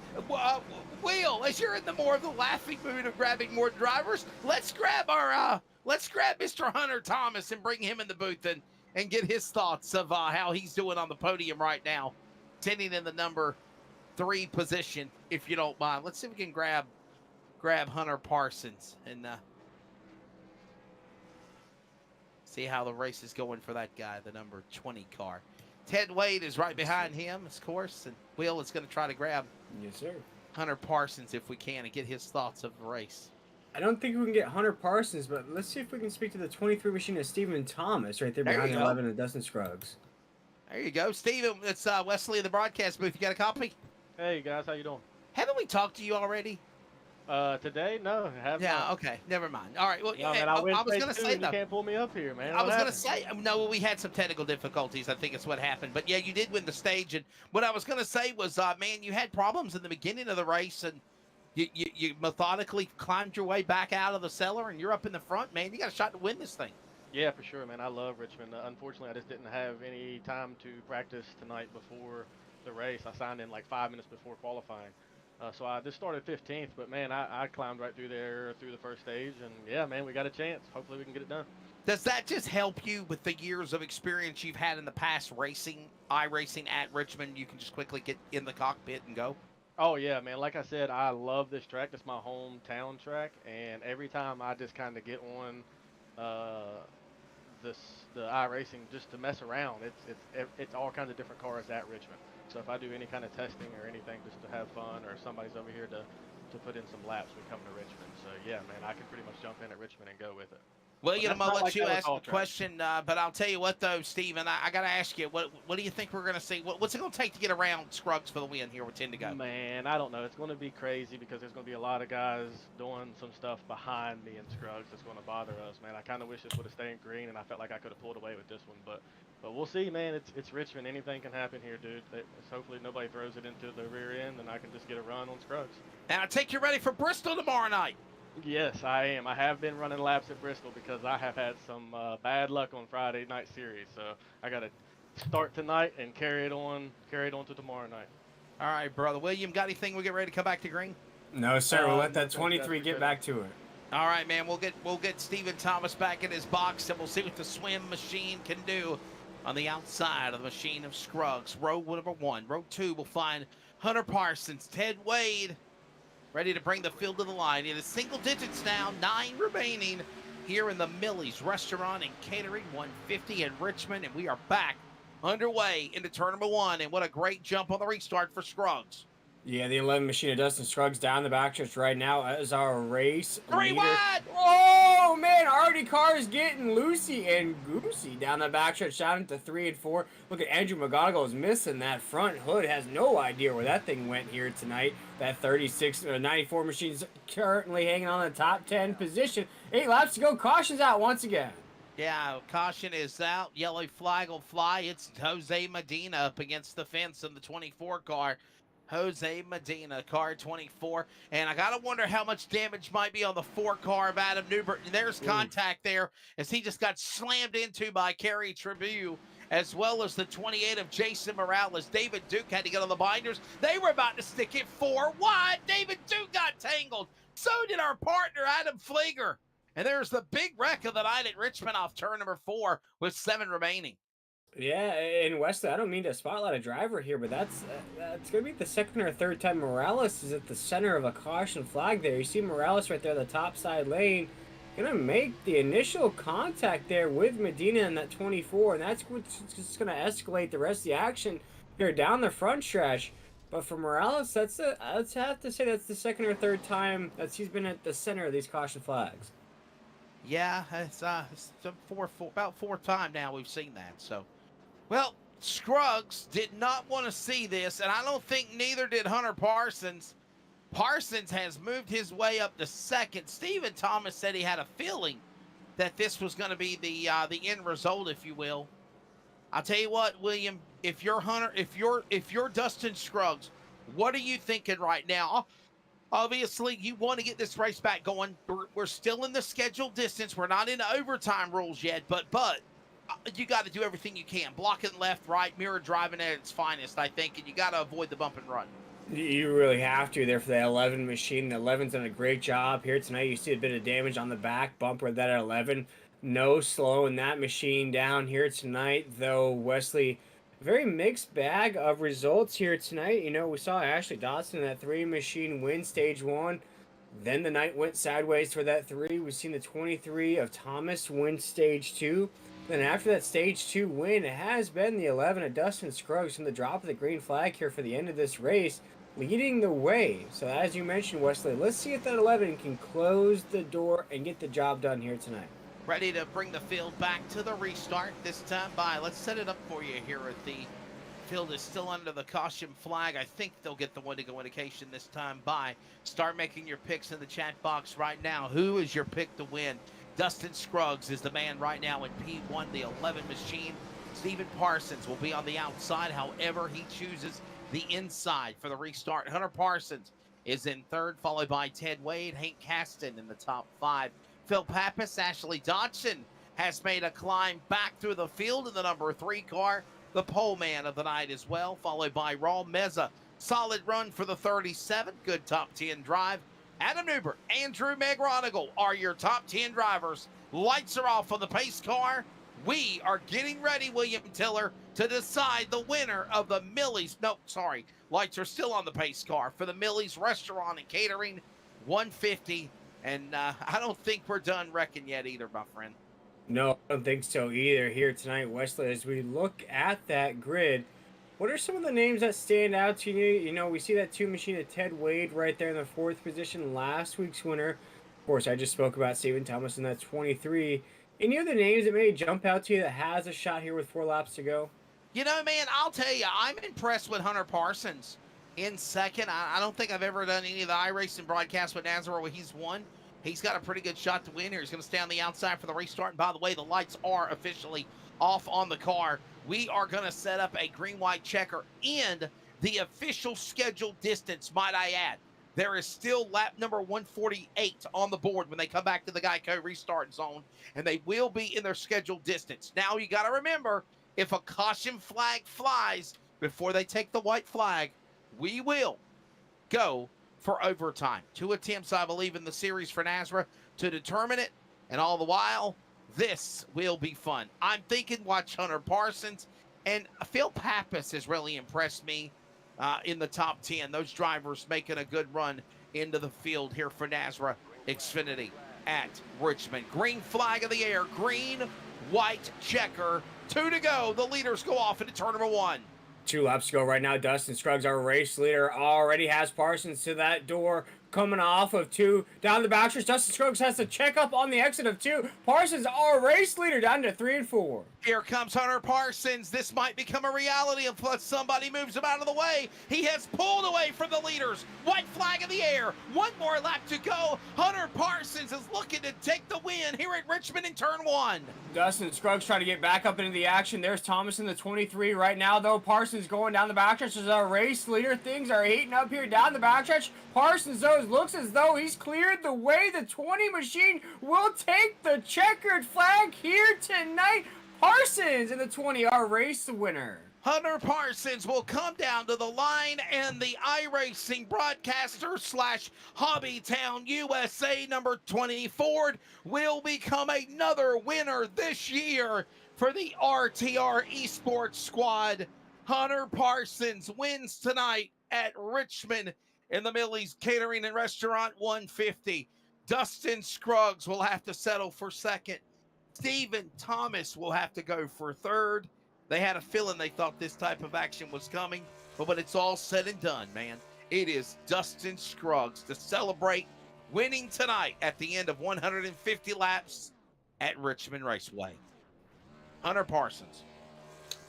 Will, as you're in the more of the laughing mood of grabbing more drivers, let's grab Mr. Hunter Thomas and bring him in the booth and get his thoughts of how he's doing on the podium right now, sitting in the number 3 position, if you don't mind. Let's see if we can grab Hunter Parsons and see how the race is going for that guy, the number 20 car. Ted Wade is right behind him, of course, and Will is going to try to grab Hunter Parsons if we can and get his thoughts of the race. I don't think we can get Hunter Parsons, but let's see if we can speak to the 23 machine of Stephen Thomas right there behind the 11 of Dustin Scruggs. There you go, Steven. It's Wesley in the broadcast booth. You got a copy? Hey guys, how you doing? Haven't we talked to you already? Today? No, I have not. Okay, never mind. All right, well, No, man, I was going to say you can't pull me up here, man. I was going to say, no, we had some technical difficulties. I think it's what happened. But yeah, you did win the stage. And what I was going to say was, man, you had problems in the beginning of the race, and you methodically climbed your way back out of the cellar, and you're up in the front, man. You got a shot to win this thing. Yeah, for sure, man. I love Richmond. Unfortunately, I just didn't have any time to practice tonight before the race. I signed in like 5 minutes before qualifying. So I just started 15th, but man, I climbed right through there through the first stage, and yeah, man, we got a chance. Hopefully we can get it done. Does that just help you with the years of experience you've had in the past iRacing at Richmond? You can just quickly get in the cockpit and go? Oh yeah, man. Like I said, I love this track. It's my hometown track, and every time I just kind of get on the iRacing just to mess around, it's all kinds of different cars at Richmond. So if I do any kind of testing or anything just to have fun, or somebody's over here to put in some laps, we come to Richmond. So yeah, man, I can pretty much jump in at Richmond and go with it. William, I'll let you ask the track. question, but I'll tell you what, though, Steven, I got to ask you, what do you think we're going to see? What's it going to take to get around Scruggs for the win here with 10 to go? Man, I don't know. It's going to be crazy because there's going to be a lot of guys doing some stuff behind me and Scruggs that's going to bother us, man. I kind of wish this would have stayed green, and I felt like I could have pulled away with this one, but But we'll see, man. It's Richmond. Anything can happen here, dude. Hopefully nobody throws it into the rear end, and I can just get a run on Scruggs. Now I take you ready for Bristol tomorrow night. Yes, I am. I have been running laps at Bristol because I have had some bad luck on Friday night series. So I got to start tonight and carry it on to tomorrow night. All right, brother William, got anything? We get ready to come back to green. No, sir. We'll let that That's 23 get good. back to it. All right, man. We'll get Stephen Thomas back in his box, and we'll see what the swim machine can do on the outside of the machine of Scruggs. Row number 1. Row 2 will find Hunter Parsons, Ted Wade, ready to bring the field to the line. It is single digits now, 9 remaining here in the Millie's Restaurant and Catering 150 in Richmond, and we are back underway into turn number 1. And what a great jump on the restart for Scruggs. Yeah, the 11 machine of Dustin Scruggs down the backstretch right now as our race 3 leader. wide! Oh, man, Artie Carr's getting loosey and goosey down the backstretch, down into 3 and 4. Look at Andrew McGonigal is missing that front hood, has no idea where that thing went here tonight. That 36 or 94 machine's currently hanging on the top 10 position. 8 laps to go, caution's out once again. Yeah, caution is out. Yellow flag will fly. It's Jose Medina up against the fence in the 24 car. Jose Medina, car 24. And I got to wonder how much damage might be on the 4 car of Adam Newbert. And there's contact there as he just got slammed into by Kerry Tribune, as well as the 28 of Jason Morales. David Duke had to get on the binders. They were about to stick it 4 wide. David Duke got tangled. So did our partner, Adam Flieger. And there's the big wreck of the night at Richmond off turn number 4 with 7 remaining. Yeah, and Wesley, I don't mean to spotlight a driver here, but that's going to be the second or third time Morales is at the center of a caution flag there. You see Morales right there in the top side lane, going to make the initial contact there with Medina in that 24, and that's what's just going to escalate the rest of the action here down the front stretch. But for Morales, I'd have to say that's the second or third time that he's been at the center of these caution flags. Yeah, it's about 4th time now we've seen that. So, well, Scruggs did not want to see this, and I don't think neither did Hunter Parsons. Parsons has moved his way up to 2nd. Stephen Thomas said he had a feeling that this was going to be the end result, if you will. I'll tell you what, William, if you're Dustin Scruggs, what are you thinking right now? Obviously, you want to get this race back going. We're still in the scheduled distance. We're not into overtime rules yet, but you got to do everything you can. Blocking left, right, mirror driving at its finest, I think, and you got to avoid the bump and run. You really have to there for the 11 machine. The 11's done a great job here tonight. You see a bit of damage on the back bumper that at 11. No slowing that machine down here tonight, though, Wesley. Very mixed bag of results here tonight. You know, we saw Ashley Dodson in that 3 machine win stage 1. Then the night went sideways for that 3. We've seen the 23 of Thomas win stage 2. Then after that stage 2 win, it has been the 11 of Dustin Scruggs from the drop of the green flag here for the end of this race, leading the way. So as you mentioned, Wesley, let's see if that 11 can close the door and get the job done here tonight. Ready to bring the field back to the restart this time by. Let's set it up for you here at the field is still under the caution flag. I think they'll get the one-to-go indication this time by. Start making your picks in the chat box right now. Who is your pick to win? Dustin Scruggs is the man right now in P1, the 11 machine. Stephen Parsons will be on the outside. However, he chooses the inside for the restart. Hunter Parsons is in 3rd, followed by Ted Wade, Hank Caston in the top 5. Phil Pappas, Ashley Dodson has made a climb back through the field in the number 3 car, the pole man of the night as well, followed by Raul Meza. Solid run for the 37, good top 10 drive. Adam Newbert, Andrew McGonigal are your top 10 drivers. Lights are off on the pace car. We are getting ready, William Tiller, to decide the winner of the Millie's. No, sorry, lights are still on the pace car for the Millie's Restaurant and Catering 150. And I don't think we're done wrecking yet either, my friend. No, I don't think so either here tonight, Wesley. As we look at that grid, what are some of the names that stand out to you? You know, we see that 2 machine of Ted Wade right there in the 4th position, last week's winner. Of course, I just spoke about Stephen Thomas in that 23. Any other names that may jump out to you that has a shot here with 4 laps to go? You know, man, I'll tell you, I'm impressed with Hunter Parsons in 2nd. I don't think I've ever done any of the iRacing broadcasts with NASCAR where he's won. He's got a pretty good shot to win here. He's going to stay on the outside for the restart. And by the way, the lights are officially off on the car we are going to set up a green-white checker and the official scheduled distance, might I add. There is still lap number 148 on the board when they come back to the Geico restart zone, and they will be in their scheduled distance. Now, you got to remember, if a caution flag flies before they take the white flag, we will go for overtime. 2 attempts, I believe, in the series for NASRA to determine it, and all the while, this will be fun. I'm thinking watch Hunter Parsons, and Phil Pappas has really impressed me in the top 10. Those drivers making a good run into the field here for NASRA Xfinity at Richmond. Green flag of the air, green, white checker. 2 to go. The leaders go off into turn number 1. 2 laps to go right now. Dustin Scruggs, our race leader, already has Parsons to that door. Coming off of 2 down the backstretch. Dustin Scruggs has to check up on the exit of 2. Parsons, our race leader, down to 3 and 4. Here comes Hunter Parsons. This might become a reality unless somebody moves him out of the way. He has pulled away from the leaders. White flag in the air. 1 more lap to go. Hunter Parsons is looking to take the win here at Richmond in turn 1. Dustin Scruggs trying to get back up into the action. There's Thomas in the 23 right now, though. Parsons going down the backstretch as our race leader. Things are heating up here down the backstretch. Parsons, though, looks as though he's cleared the way. The 20 machine will take the checkered flag here tonight. Parsons in the 20, our race winner. Hunter Parsons will come down to the line, and the iRacing broadcaster / Hobbytown USA number 20 Ford will become another winner this year for the RTR Esports squad. Hunter Parsons wins tonight at Richmond in the Millie's Catering and Restaurant 150. Dustin Scruggs will have to settle for second. Stephen Thomas will have to go for third. They had a feeling they thought this type of action was coming, but when it's all said and done, man, it is Dustin Scruggs to celebrate winning tonight at the end of 150 laps at Richmond Raceway. Hunter Parsons.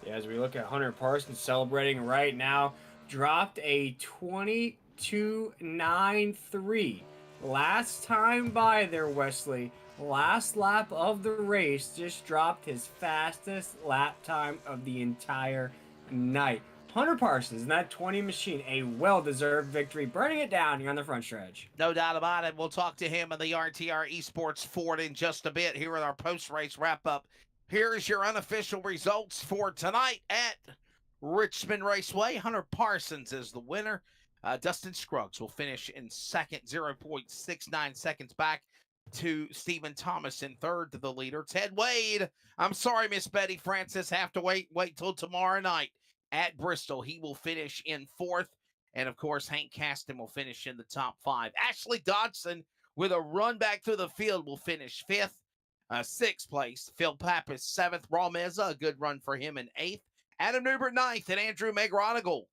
Yeah, as we look at Hunter Parsons celebrating right now, dropped a 22.93. Last time by there, Wesley. Last lap of the race, just dropped his fastest lap time of the entire night. Hunter Parsons in that 20 machine, a well-deserved victory, burning it down here on the front stretch. No doubt about it. We'll talk to him in the RTR Esports Ford in just a bit here in our post-race wrap-up. Here's your unofficial results for tonight at Richmond Raceway. Hunter Parsons is the winner. Dustin Scruggs will finish in second, 0.69 seconds back to Stephen Thomas in third to the leader. Ted Wade, I'm sorry, Miss Betty Francis, have to wait till tomorrow night at Bristol. He will finish in fourth. And, of course, Hank Caston will finish in the top 5. Ashley Dodson, with a run back through the field, will finish 5th. 6th place. Phil Pappas, 7th. Raul Meza, a good run for him in 8th. Adam Newbert, 9th. And Andrew Megronigal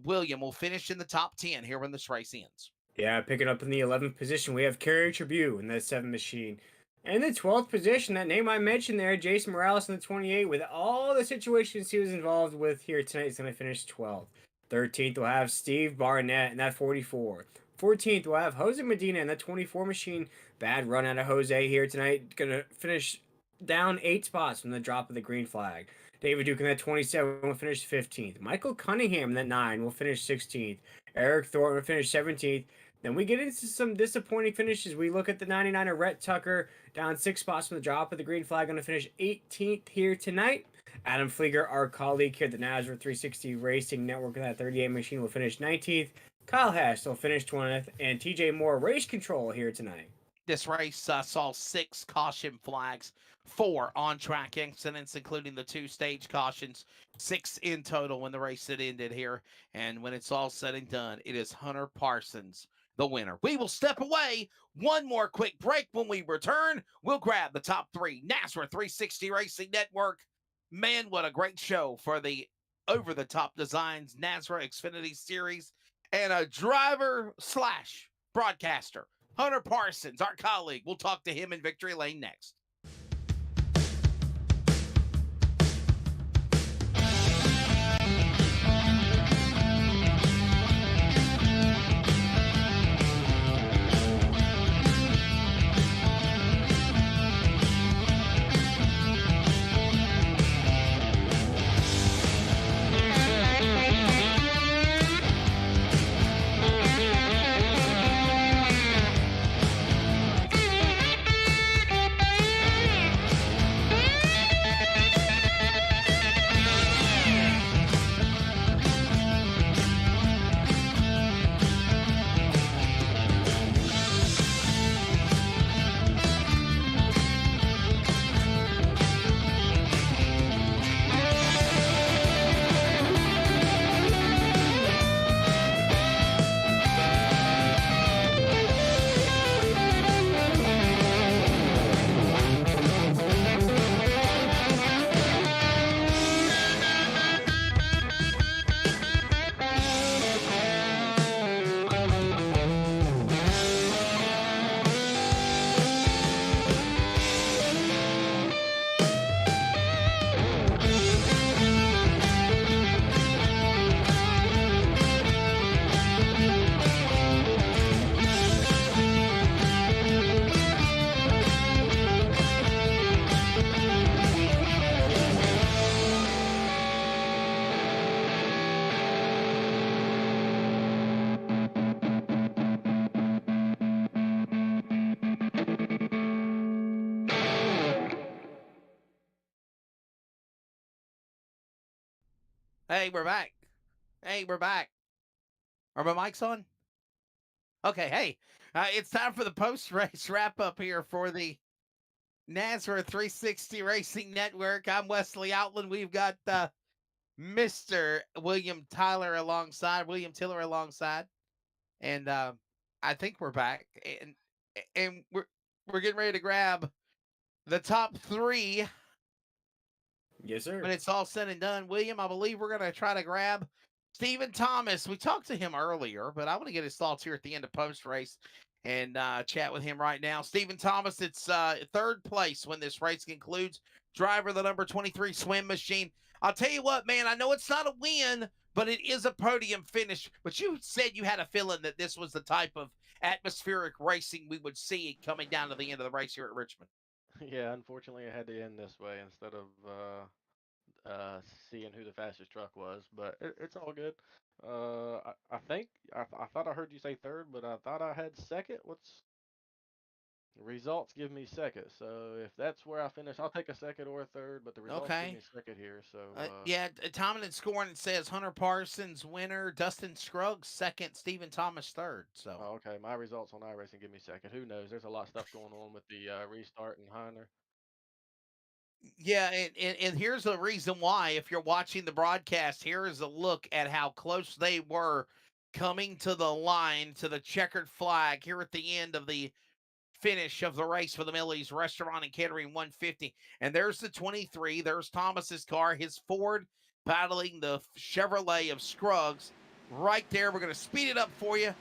William will finish in the top 10 here when this race ends. Yeah, picking up in the 11th position, we have Kerry Tribune in that 7 machine. And the 12th position, that name I mentioned there, Jason Morales in the 28, with all the situations he was involved with here tonight, is going to finish 12th. 13th, we'll have Steve Barnett in that 44. 14th, we'll have Jose Medina in that 24 machine. Bad run out of Jose here tonight. Going to finish down 8 spots from the drop of the green flag. David Duke in that 27 will finish 15th. Michael Cunningham in that 9 will finish 16th. Eric Thornton will finish 17th. Then we get into some disappointing finishes. We look at the 99er Rhett Tucker down 6 spots from the drop of the green flag, going to finish 18th here tonight. Adam Flieger, our colleague here at the NASRA 360 Racing Network in that 38 machine, will finish 19th. Kyle Hess will finish 20th. And TJ Moore, race control here tonight. This race saw 6 caution flags, 4 on-track incidents, including the 2 stage cautions, 6 in total when the race had ended here. And when it's all said and done, it is Hunter Parsons, the winner. We will step away. One more quick break. When we return, we'll grab the top 3 NASRA 360 Racing Network. Man, what a great show for the over-the-top designs NASRA Xfinity Series, and a driver/broadcaster, Hunter Parsons, our colleague. We'll talk to him in Victory Lane next. Hey, we're back. Hey, we're back. Are my mics on? Okay, hey, it's time for the post-race wrap-up here for the NASCAR 360 Racing Network. I'm Wesley Outland. We've got Mr. William Tiller alongside, and I think we're back, and we're getting ready to grab the top three Yes, sir. when it's all said and done. William, I believe we're going to try to grab Stephen Thomas. We talked to him earlier, but I want to get his thoughts here at the end of post race and chat with him right now. Stephen Thomas, it's third place when this race concludes. Driver the number 23 swim machine. I'll tell you what, man, I know it's not a win, but it is a podium finish. But you said you had a feeling that this was the type of atmospheric racing we would see coming down to the end of the race here at Richmond. Yeah, unfortunately, it had to end this way instead of seeing who the fastest truck was, but it's all good. I think I thought I heard you say third, but I thought I had second. What's results give me second, so if that's where I finish, I'll take a second or a third, but the results give Okay. me second here. So Yeah, Tomlin scoring it says Hunter Parsons winner, Dustin Scruggs second, Stephen Thomas third. So oh, okay, my results on iRacing give me second. Who knows? There's a lot of stuff going on with the restart and Hunter. yeah, and here's the reason why. If you're watching the broadcast, here is a look at how close they were coming to the line to the checkered flag here at the end of the finish of the race for the Millie's Restaurant and Catering 150. And there's the 23. There's Thomas's car, his Ford battling the Chevrolet of Scruggs right there. We're going to speed it up for you.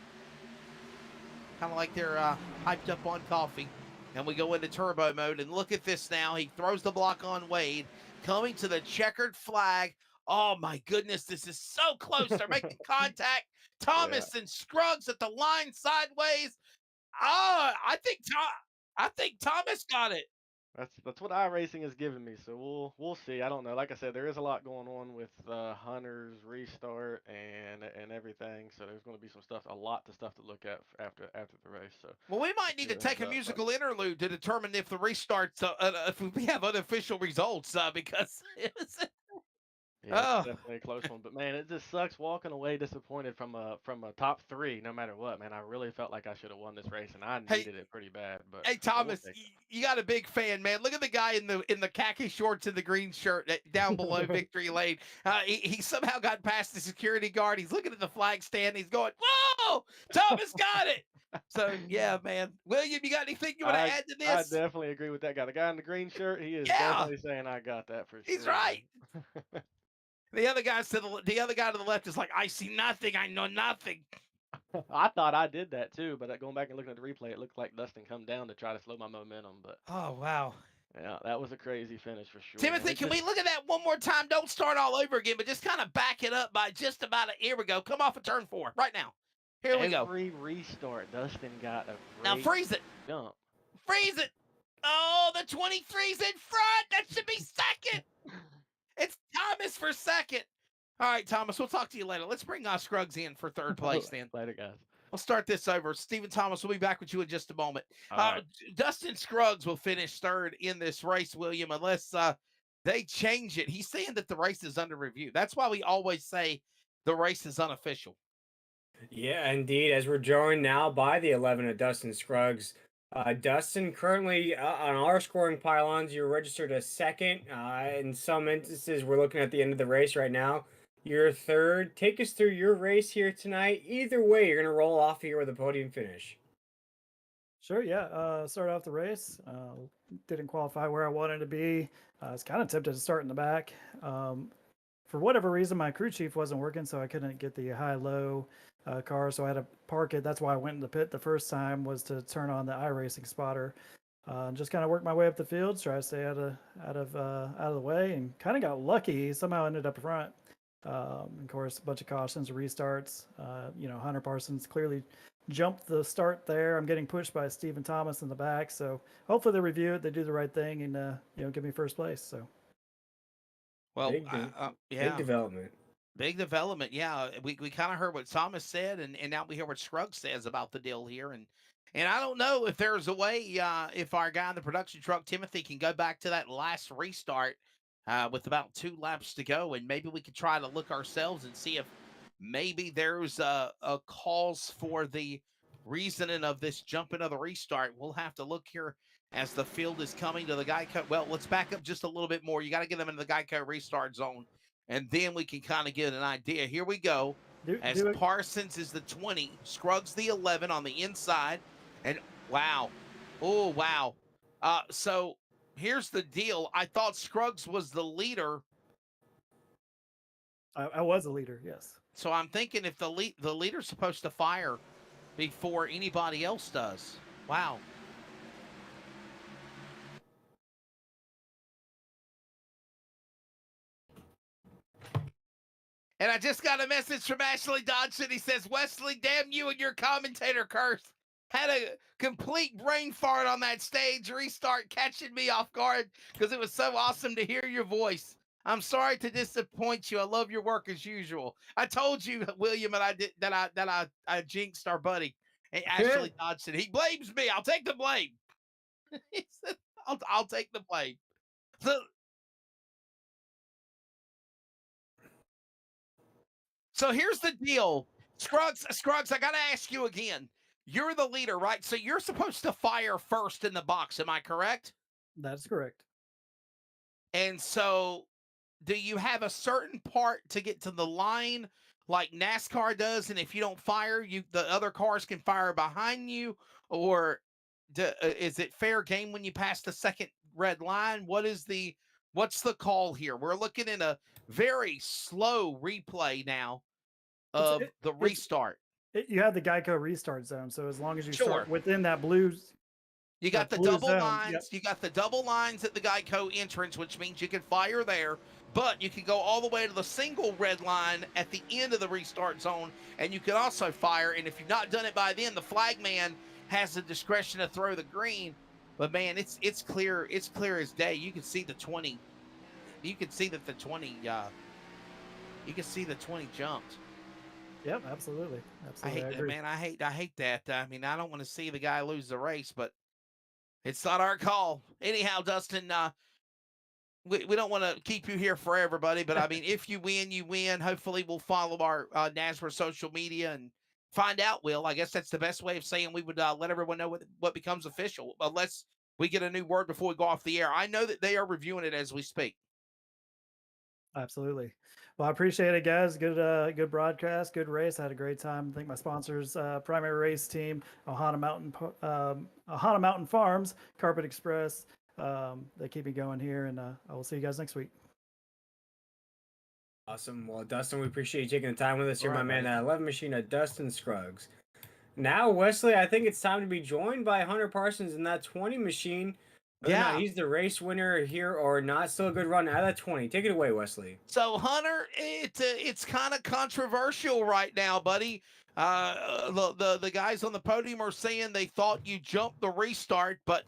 Kind of like they're hyped up on coffee. And we go into turbo mode. And look at this now. He throws the block on Wade, coming to the checkered flag. Oh, my goodness. This is so close. They're making contact. Thomas and Scruggs at the line sideways. Oh, I think Thomas got it. That's what iRacing is giving me. So we'll see. I don't know. Like I said, there is a lot going on with Hunter's restart and everything. So there's going to be a lot of stuff to look at after the race. So Well, we might we'll need see to what take ends a up, but musical interlude to determine if the restarts, if we have unofficial results, because it was, yeah, it's oh, definitely a close one. But man, it just sucks walking away disappointed from a top three, no matter what. Man, I really felt like I should have won this race, and I hey, needed it pretty bad. But hey, we'll Thomas, take you got a big fan, man. Look at the guy in the khaki shorts and the green shirt down below it. victory lane. He somehow got past the security guard. He's looking at the flag stand. He's going, "Whoa, Thomas got it!" So yeah, man. William, you got anything you want to I add to I this? definitely agree with that guy. The guy in the green shirt, he is Yeah, definitely saying I got that for he's sure, right. man. The other guy the other guy to the left is like, I see nothing, I know nothing. I thought I did that too, but going back and looking at the replay, it looked like Dustin come down to try to slow my momentum. But Oh wow. yeah, that was a crazy finish for sure, man. Timothy, It's can just we look at that one more time? Don't start all over again, but just kind of back it up by just about here we go. Come off of turn 4 right now. Here we go. every restart, Dustin got a Now great freeze it. jump. Freeze it. Oh, the 23's in front. That should be second. It's Thomas for second. All right, Thomas, we'll talk to you later. Let's bring Scruggs in for third place then. Later, guys. We'll start this over. Stephen Thomas, we'll be back with you in just a moment. All right. Dustin Scruggs will finish third in this race, William, unless they change it. He's saying that the race is under review. That's why we always say the race is unofficial. Yeah, indeed. As we're joined now by the 11 of Dustin Scruggs. Dustin, currently on our scoring pylons, you're registered as second. In some instances, we're looking at the end of the race right now. You're third. Take us through your race here tonight. Either way, you're going to roll off here with a podium finish. Sure, yeah. Started off the race. Didn't qualify where I wanted to be. I was kind of tempted to start in the back. For whatever reason, my crew chief wasn't working, so I couldn't get the high-low car, so I had to park it. That's why I went in the pit the first time, was to turn on the iRacing spotter. Just kind of worked my way up the field, try to stay out of the way, and kind of got lucky. Somehow ended up front. Of course, a bunch of cautions, restarts. Hunter Parsons clearly jumped the start there. I'm getting pushed by Stephen Thomas in the back, so hopefully they review it, they do the right thing, and give me first place. So. Well, Big development. Big development. Yeah, we kind of heard what Thomas said, and now we hear what Scruggs says about the deal here, and I don't know if there's a way if our guy in the production truck Timothy can go back to that last restart with about 2 laps to go, and maybe we could try to look ourselves and see if maybe there's a cause for the reasoning of this jump into the restart. We'll have to look here as the field is coming to the Geico. Well, let's back up just a little bit more. You got to get them into the Geico restart zone, and then we can kind of get an idea. Here we go. As Do it. Parsons is the 20, Scruggs the 11 on the inside, and wow, oh wow. So here's the deal. I thought Scruggs was the leader, I was a leader, yes. so I'm thinking if the leader's supposed to fire before anybody else does. Wow. And I just got a message from Ashley Dodson. He says, Wesley, damn you and your commentator curse. Had a complete brain fart on that stage restart, catching me off guard because it was so awesome to hear your voice. I'm sorry to disappoint you. I love your work as usual. I told you, William, and I jinxed our buddy. Hey, Ashley Dodson. He blames me. I'll take the blame. He said, I'll take the blame. So here's the deal. Scruggs, I got to ask you again. You're the leader, right? So you're supposed to fire first in the box. Am I correct? That's correct. And so do you have a certain part to get to the line like NASCAR does? And if you don't fire, the other cars can fire behind you? Or is it fair game when you pass the second red line? What's the call here? We're looking at a very slow replay now of the restart. You have the Geico restart zone, so as long as you Sure. start within that blue, you got the blue double zone, lines. yep. You got the double lines at the Geico entrance, which means you can fire there. But you can go all the way to the single red line at the end of the restart zone, and you can also fire. And if you've not done it by then, the flag man has the discretion to throw the green. But man, it's clear. It's clear as day. You can see the 20. You can see that the 20. You can see the 20 jumped. Yep, absolutely. I hate that, man. I hate that. I mean, I don't want to see the guy lose the race, but it's not our call. Anyhow, Dustin, we don't want to keep you here forever, buddy. But I mean, if you win, you win. Hopefully, we'll follow our NASCAR social media and find out. Will, I guess that's the best way of saying we would let everyone know what becomes official, unless we get a new word before we go off the air. I know that they are reviewing it as we speak. Absolutely. Well, I appreciate it, guys. Good broadcast, good race. I had a great time. I think my sponsors, primary race team, Ohana Mountain Farms, Carpet Express. They keep me going here, and I will see you guys next week. Awesome. Well, Dustin, we appreciate you taking the time with us. You're All my right, man, 11 Machine, Dustin Scruggs. Now, Wesley, I think it's time to be joined by Hunter Parsons in that 20 machine. Whether or not he's the race winner here or not, still a good run out of that 20. Take it away, Wesley. So, Hunter, it's kind of controversial right now, buddy. The guys on the podium are saying they thought you jumped the restart, but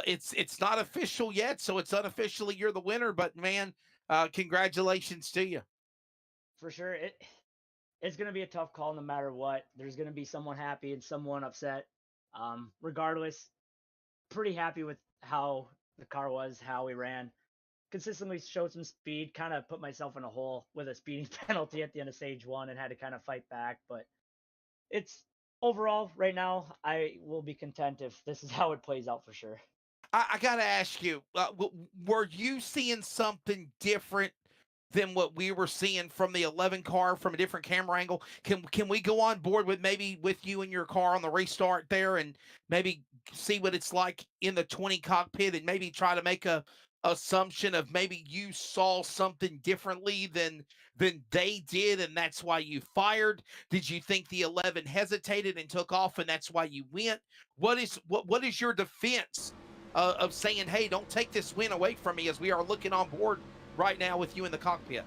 it's not official yet, so it's unofficially you're the winner. But man, congratulations to you. For sure, it's going to be a tough call no matter what. There's going to be someone happy and someone upset. Regardless, pretty happy with how the car was, how we ran. Consistently showed some speed, kind of put myself in a hole with a speeding penalty at the end of stage 1 and had to kind of fight back. But it's overall, right now, I will be content if this is how it plays out for sure. I got to ask you, were you seeing something different than what we were seeing from the 11 car from a different camera angle? Can we go on board with maybe with you in your car on the restart there and maybe see what it's like in the 20 cockpit and maybe try to make a assumption of maybe you saw something differently than they did and that's why you fired? Did you think the 11 hesitated and took off and that's why you went? What is your defense of saying, hey, don't take this win away from me as we are looking on board right now with you in the cockpit?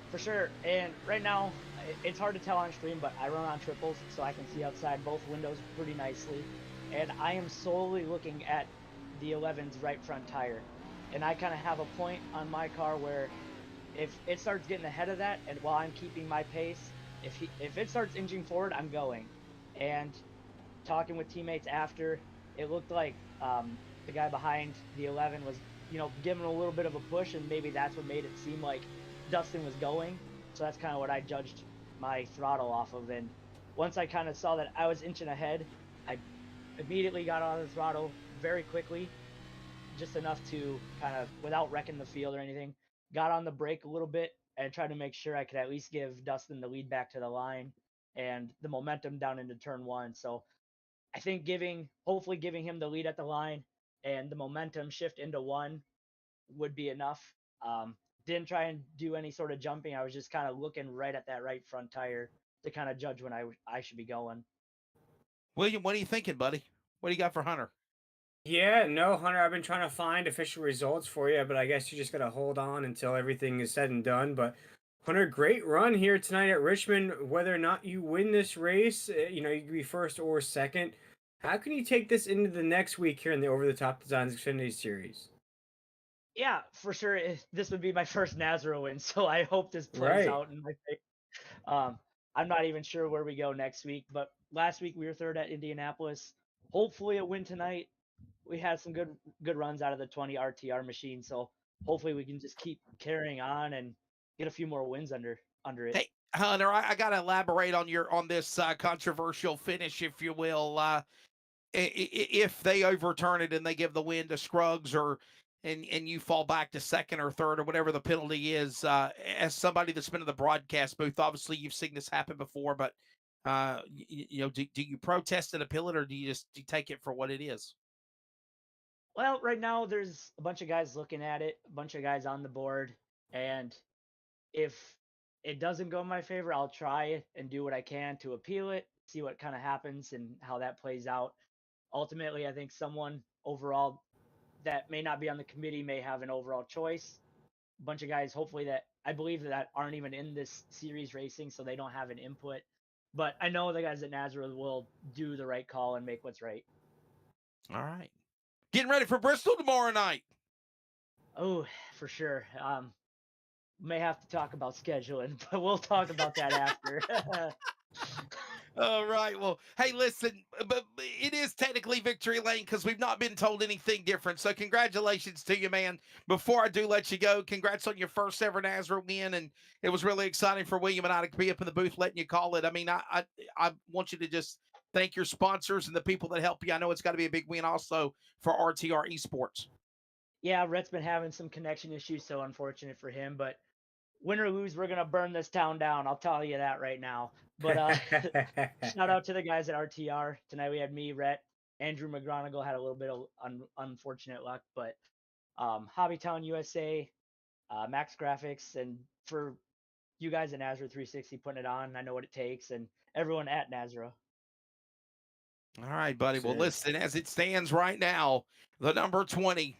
For sure. And right now, it's hard to tell on stream, but I run on triples, so I can see outside both windows pretty nicely. And I am solely looking at the 11's right front tire. And I kind of have a point on my car where if it starts getting ahead of that, and while I'm keeping my pace, if it starts inching forward, I'm going. And talking with teammates after, it looked like the guy behind the 11 was give him a little bit of a push, and maybe that's what made it seem like Dustin was going. So that's kind of what I judged my throttle off of. And once I kind of saw that I was inching ahead, I immediately got on the throttle very quickly, just enough to kind of, without wrecking the field or anything, got on the brake a little bit and tried to make sure I could at least give Dustin the lead back to the line and the momentum down into turn one. So I think hopefully giving him the lead at the line and the momentum shift into one would be enough. Didn't try and do any sort of jumping. I was just kind of looking right at that right front tire to kind of judge when I should be going. William, what are you thinking, buddy? What do you got for Hunter? Yeah, no, Hunter, I've been trying to find official results for you, but I guess you just got to hold on until everything is said and done. But Hunter, great run here tonight at Richmond. Whether or not you win this race, you could be first or second. How can you take this into the next week here in the Over the Top Designs Xfinity Series? Yeah, for sure. This would be my first Nazareth win, so I hope this plays Right. out in my favor. I'm not even sure where we go next week, but last week we were third at Indianapolis. Hopefully a win tonight. We had some good runs out of the 20 RTR machine, so hopefully we can just keep carrying on and get a few more wins under it. Hey, Hunter, I got to elaborate on this controversial finish, if you will. If they overturn it and they give the win to Scruggs, and you fall back to second or third or whatever the penalty is, as somebody that's been in the broadcast booth, obviously you've seen this happen before, but do you protest and appeal it, or do you take it for what it is? Well, right now there's a bunch of guys looking at it, a bunch of guys on the board, and if it doesn't go in my favor, I'll try and do what I can to appeal it, see what kind of happens and how that plays out. Ultimately, I think someone overall that may not be on the committee may have an overall choice. A bunch of guys, hopefully, that I believe that aren't even in this series racing, so they don't have an input. But I know the guys at Nazareth will do the right call and make what's right. All right. Getting ready for Bristol tomorrow night. Oh, for sure. May have to talk about scheduling, but we'll talk about that after. All right. Well, hey, listen, but it is technically victory lane because we've not been told anything different. So congratulations to you, man. Before I do let you go, congrats on your first ever Nazareth win. And it was really exciting for William and I to be up in the booth letting you call it. I mean, I want you to just thank your sponsors and the people that help you. I know it's got to be a big win also for RTR Esports. Yeah, Rhett's been having some connection issues, so unfortunate for him. But win or lose, we're going to burn this town down. I'll tell you that right now. But shout out to the guys at RTR. Tonight we had me, Rhett, Andrew McGronigal had a little bit of unfortunate luck, but Hobbytown USA, Max Graphics, and for you guys at Nazareth 360 putting it on, I know what it takes, and everyone at Nazareth. All right, buddy. Well, listen, as it stands right now, the number 20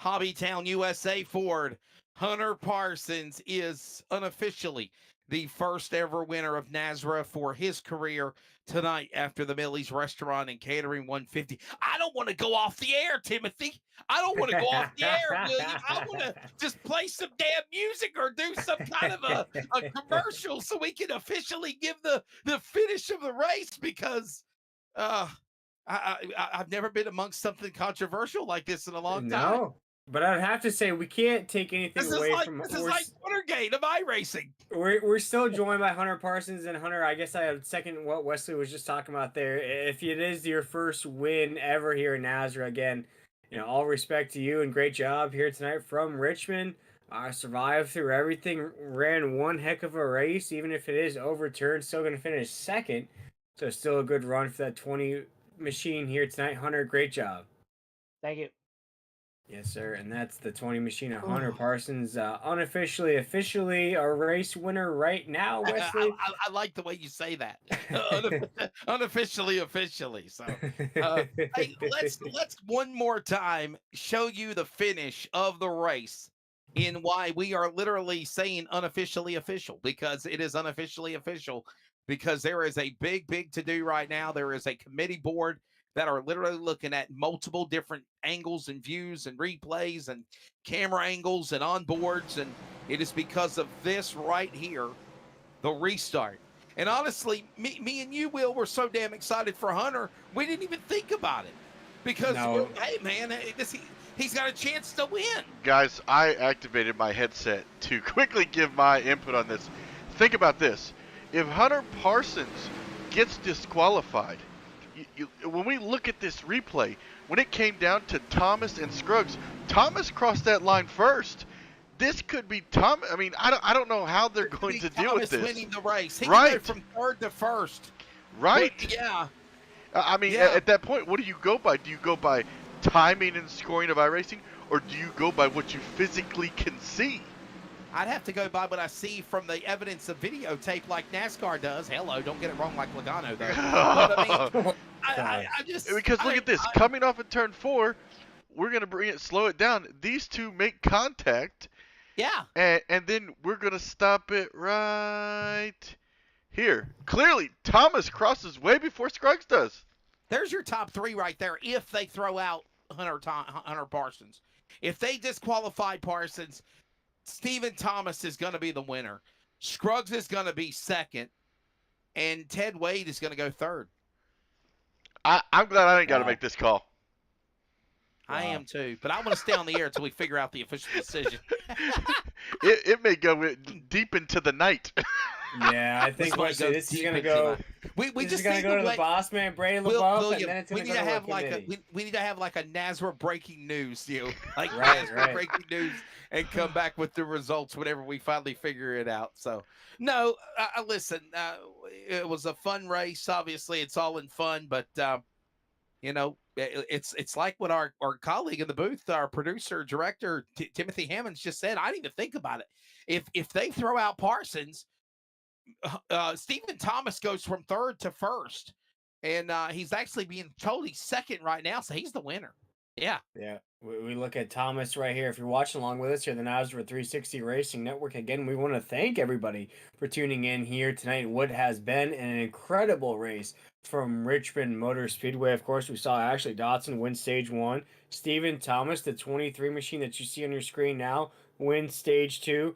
Hobbytown USA Ford, Hunter Parsons, is unofficially the first ever winner of Nazareth for his career tonight after the Millie's Restaurant and Catering 150. I don't want to go off the air, Timothy. I don't want to go off the air, William. I want to just play some damn music or do some kind of a commercial so we can officially give the finish of the race, because I've never been amongst something controversial like this in a long time. No, but I'd have to say we can't take anything away from. This is like Watergate of iRacing. We're still joined by Hunter Parsons, and Hunter, I guess I have second what Wesley was just talking about there. If it is your first win ever here in Nazareth, again, all respect to you and great job here tonight from Richmond. Survived through everything, ran one heck of a race, even if it is overturned, still going to finish second. So still a good run for that 20 machine here tonight. Hunter, great job. Thank you. Yes, sir. And that's the 20 machine of Hunter Parsons, officially a race winner right now, Wesley. I like the way you say that. Unofficially, officially. So, hey, let's one more time show you the finish of the race in why we are literally saying unofficially official, because it is unofficially official, because there is a big to do right now. There is a committee board that are literally looking at multiple different angles and views and replays and camera angles and onboards. And it is because of this right here, the restart. And honestly, me and you, Will, were so damn excited for Hunter, we didn't even think about it. Because, hey, man, he's got a chance to win. Guys, I activated my headset to quickly give my input on this. Think about this. If Hunter Parsons gets disqualified, when we look at this replay, when it came down to Thomas and Scruggs, Thomas crossed that line first. This could be Tom. I mean, I don't know how they're going to deal with this. Winning the race. He Right. can go from third to first. Right. But, yeah. I mean, Yeah. at that point, what do you go by? Do you go by timing and scoring of iRacing, or do you go by what you physically can see? I'd have to go by what I see from the evidence of videotape like NASCAR does. Hello, don't get it wrong like Logano, though. But, I mean, I just... Because look at this. Coming off of turn 4, we're going to slow it down. These two make contact. Yeah. And then we're going to stop it right here. Clearly, Thomas crosses way before Scruggs does. There's your top 3 right there if they throw out Hunter Parsons. If they disqualify Parsons, Stephen Thomas is going to be the winner. Scruggs is going to be second. And Ted Wade is going to go third. I'm glad I ain't got to make this call. I am too, but I want to stay on the air until we figure out the official decision. It may go deep into the night. Yeah, I think this is going to go. We just going need to go to the wait. boss man, Brady LaBeouf, and then it's we going need to to go have to like committee. we need to have like a Nazareth breaking news, like Right, Nazareth right. breaking news, and come back with the results whenever we finally figure it out. So, no, listen, it was a fun race. Obviously, it's all in fun, but you know, it's like what our colleague in the booth, our producer director Timothy Hammonds just said. I didn't even think about it. If they throw out Parsons, Stephen Thomas goes from third to first, and he's actually being told he's second right now, so he's the winner. Yeah. Yeah. We look at Thomas right here. If you're watching along with us here, the Nazareth 360 Racing Network, again, we want to thank everybody for tuning in here tonight. What has been an incredible race from Richmond Motor Speedway. Of course, we saw Ashley Dotson win stage 1. Stephen Thomas, the 23 machine that you see on your screen now, wins stage 2.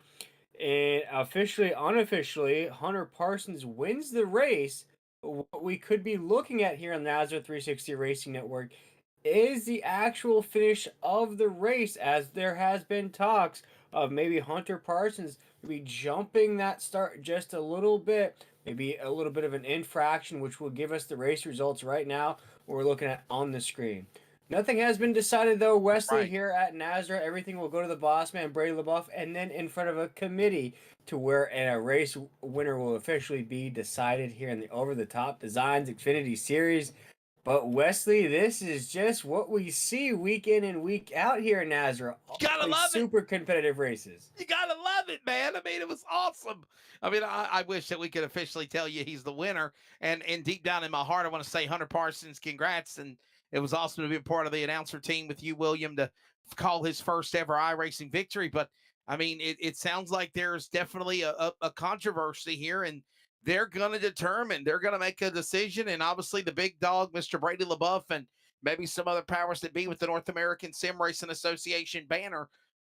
And unofficially, Hunter Parsons wins the race. What we could be looking at here on the Nazareth 360 Racing Network is the actual finish of the race, as there has been talks of maybe Hunter Parsons be jumping that start just a little bit, maybe a little bit of an infraction, which will give us the race results right now we're looking at on the screen. Nothing has been decided, though, Wesley, here at Nazareth. Everything will go to the boss man, Brady LaBeouf, and then in front of a committee to where a race winner will officially be decided here in the Over the Top Designs Xfinity Series. But Wesley, this is just what we see week in and week out here in Nazareth. Gotta love it. Super competitive races. You gotta love it, man. I mean, it was awesome. I mean, I wish that we could officially tell you he's the winner. And deep down in my heart, I want to say Hunter Parsons, congrats. And it was awesome to be a part of the announcer team with you, William, to call his first ever iRacing victory. But I mean, it sounds like there's definitely a controversy here, and they're going to determine, they're going to make a decision. And obviously the big dog, Mr. Brady LaBeouf, and maybe some other powers that be with the North American Sim Racing Association banner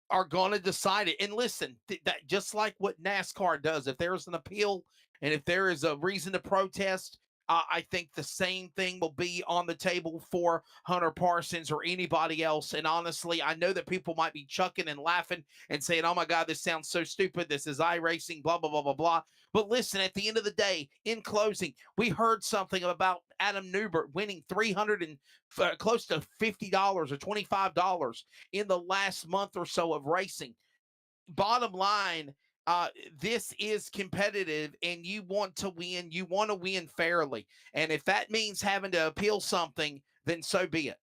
are going to decide it. And listen, that just like what NASCAR does, if there's an appeal and if there is a reason to protest, I think the same thing will be on the table for Hunter Parsons or anybody else. And honestly, I know that people might be chucking and laughing and saying, oh my God, this sounds so stupid. This is iRacing, blah, blah, blah, blah, blah. But listen, at the end of the day, in closing, we heard something about Adam Newbert winning $300 and close to $50 or $25 in the last month or so of racing. Bottom line, this is competitive, and you want to win. You want to win fairly. And if that means having to appeal something, then so be it.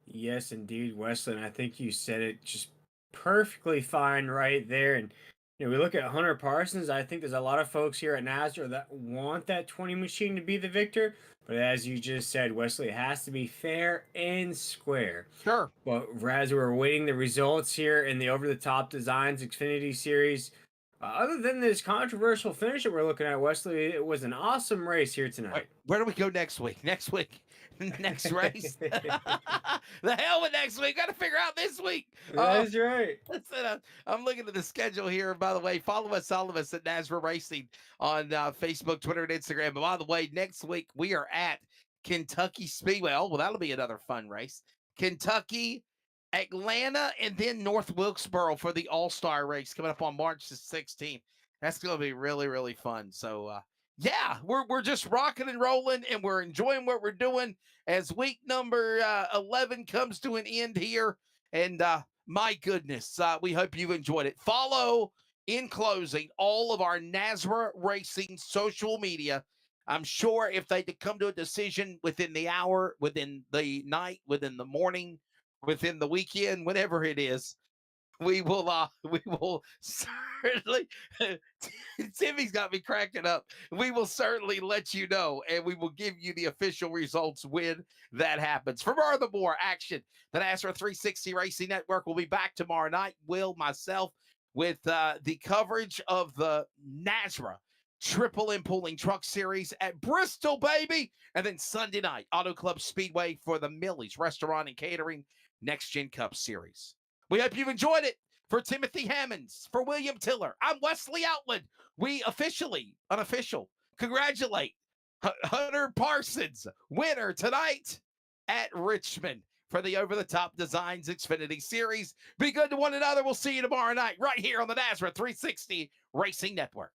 Yes, indeed, Wesley. And I think you said it just perfectly fine right there. And we look at Hunter Parsons. I think there's a lot of folks here at Nazareth that want that 20 machine to be the victor. But as you just said, Wesley, it has to be fair and square. Sure. But as we're awaiting the results here in the Over the Top Designs Xfinity Series, other than this controversial finish that we're looking at, Wesley, it was an awesome race here tonight. Where do we go next week? Next week? Next race? The hell with next week. Got to figure out this week. That's right. I'm looking at the schedule here. By the way, follow us, all of us at Nazareth Racing on Facebook, Twitter, and Instagram. But by the way, next week we are at Kentucky Speedway. Oh, well, that'll be another fun race. Kentucky Atlanta, and then North Wilkesboro for the All-Star race coming up on March the 16th. That's going to be really, really fun. So, yeah, we're just rocking and rolling, and we're enjoying what we're doing as week number 11 comes to an end here. And my goodness, we hope you enjoyed it. Follow, in closing, all of our NASRA Racing social media. I'm sure if they could come to a decision within the hour, within the night, within the morning, within the weekend, whatever it is, we will certainly Timmy's got me cracking up. We will certainly let you know, and we will give you the official results when that happens. For more action, the NASRA 360 Racing Network will be back tomorrow night. Will, myself, with the coverage of the NASRA Triple M Pulling Truck Series at Bristol, baby. And then Sunday night, Auto Club Speedway for the Millie's Restaurant and Catering Next Gen Cup Series. We hope you've enjoyed it. For Timothy Hammonds, for William Tiller, I'm Wesley Outland. We unofficial, congratulate Hunter Parsons, winner tonight at Richmond for the Over the Top Designs Xfinity Series. Be good to one another. We'll see you tomorrow night right here on the NASRA 360 Racing Network.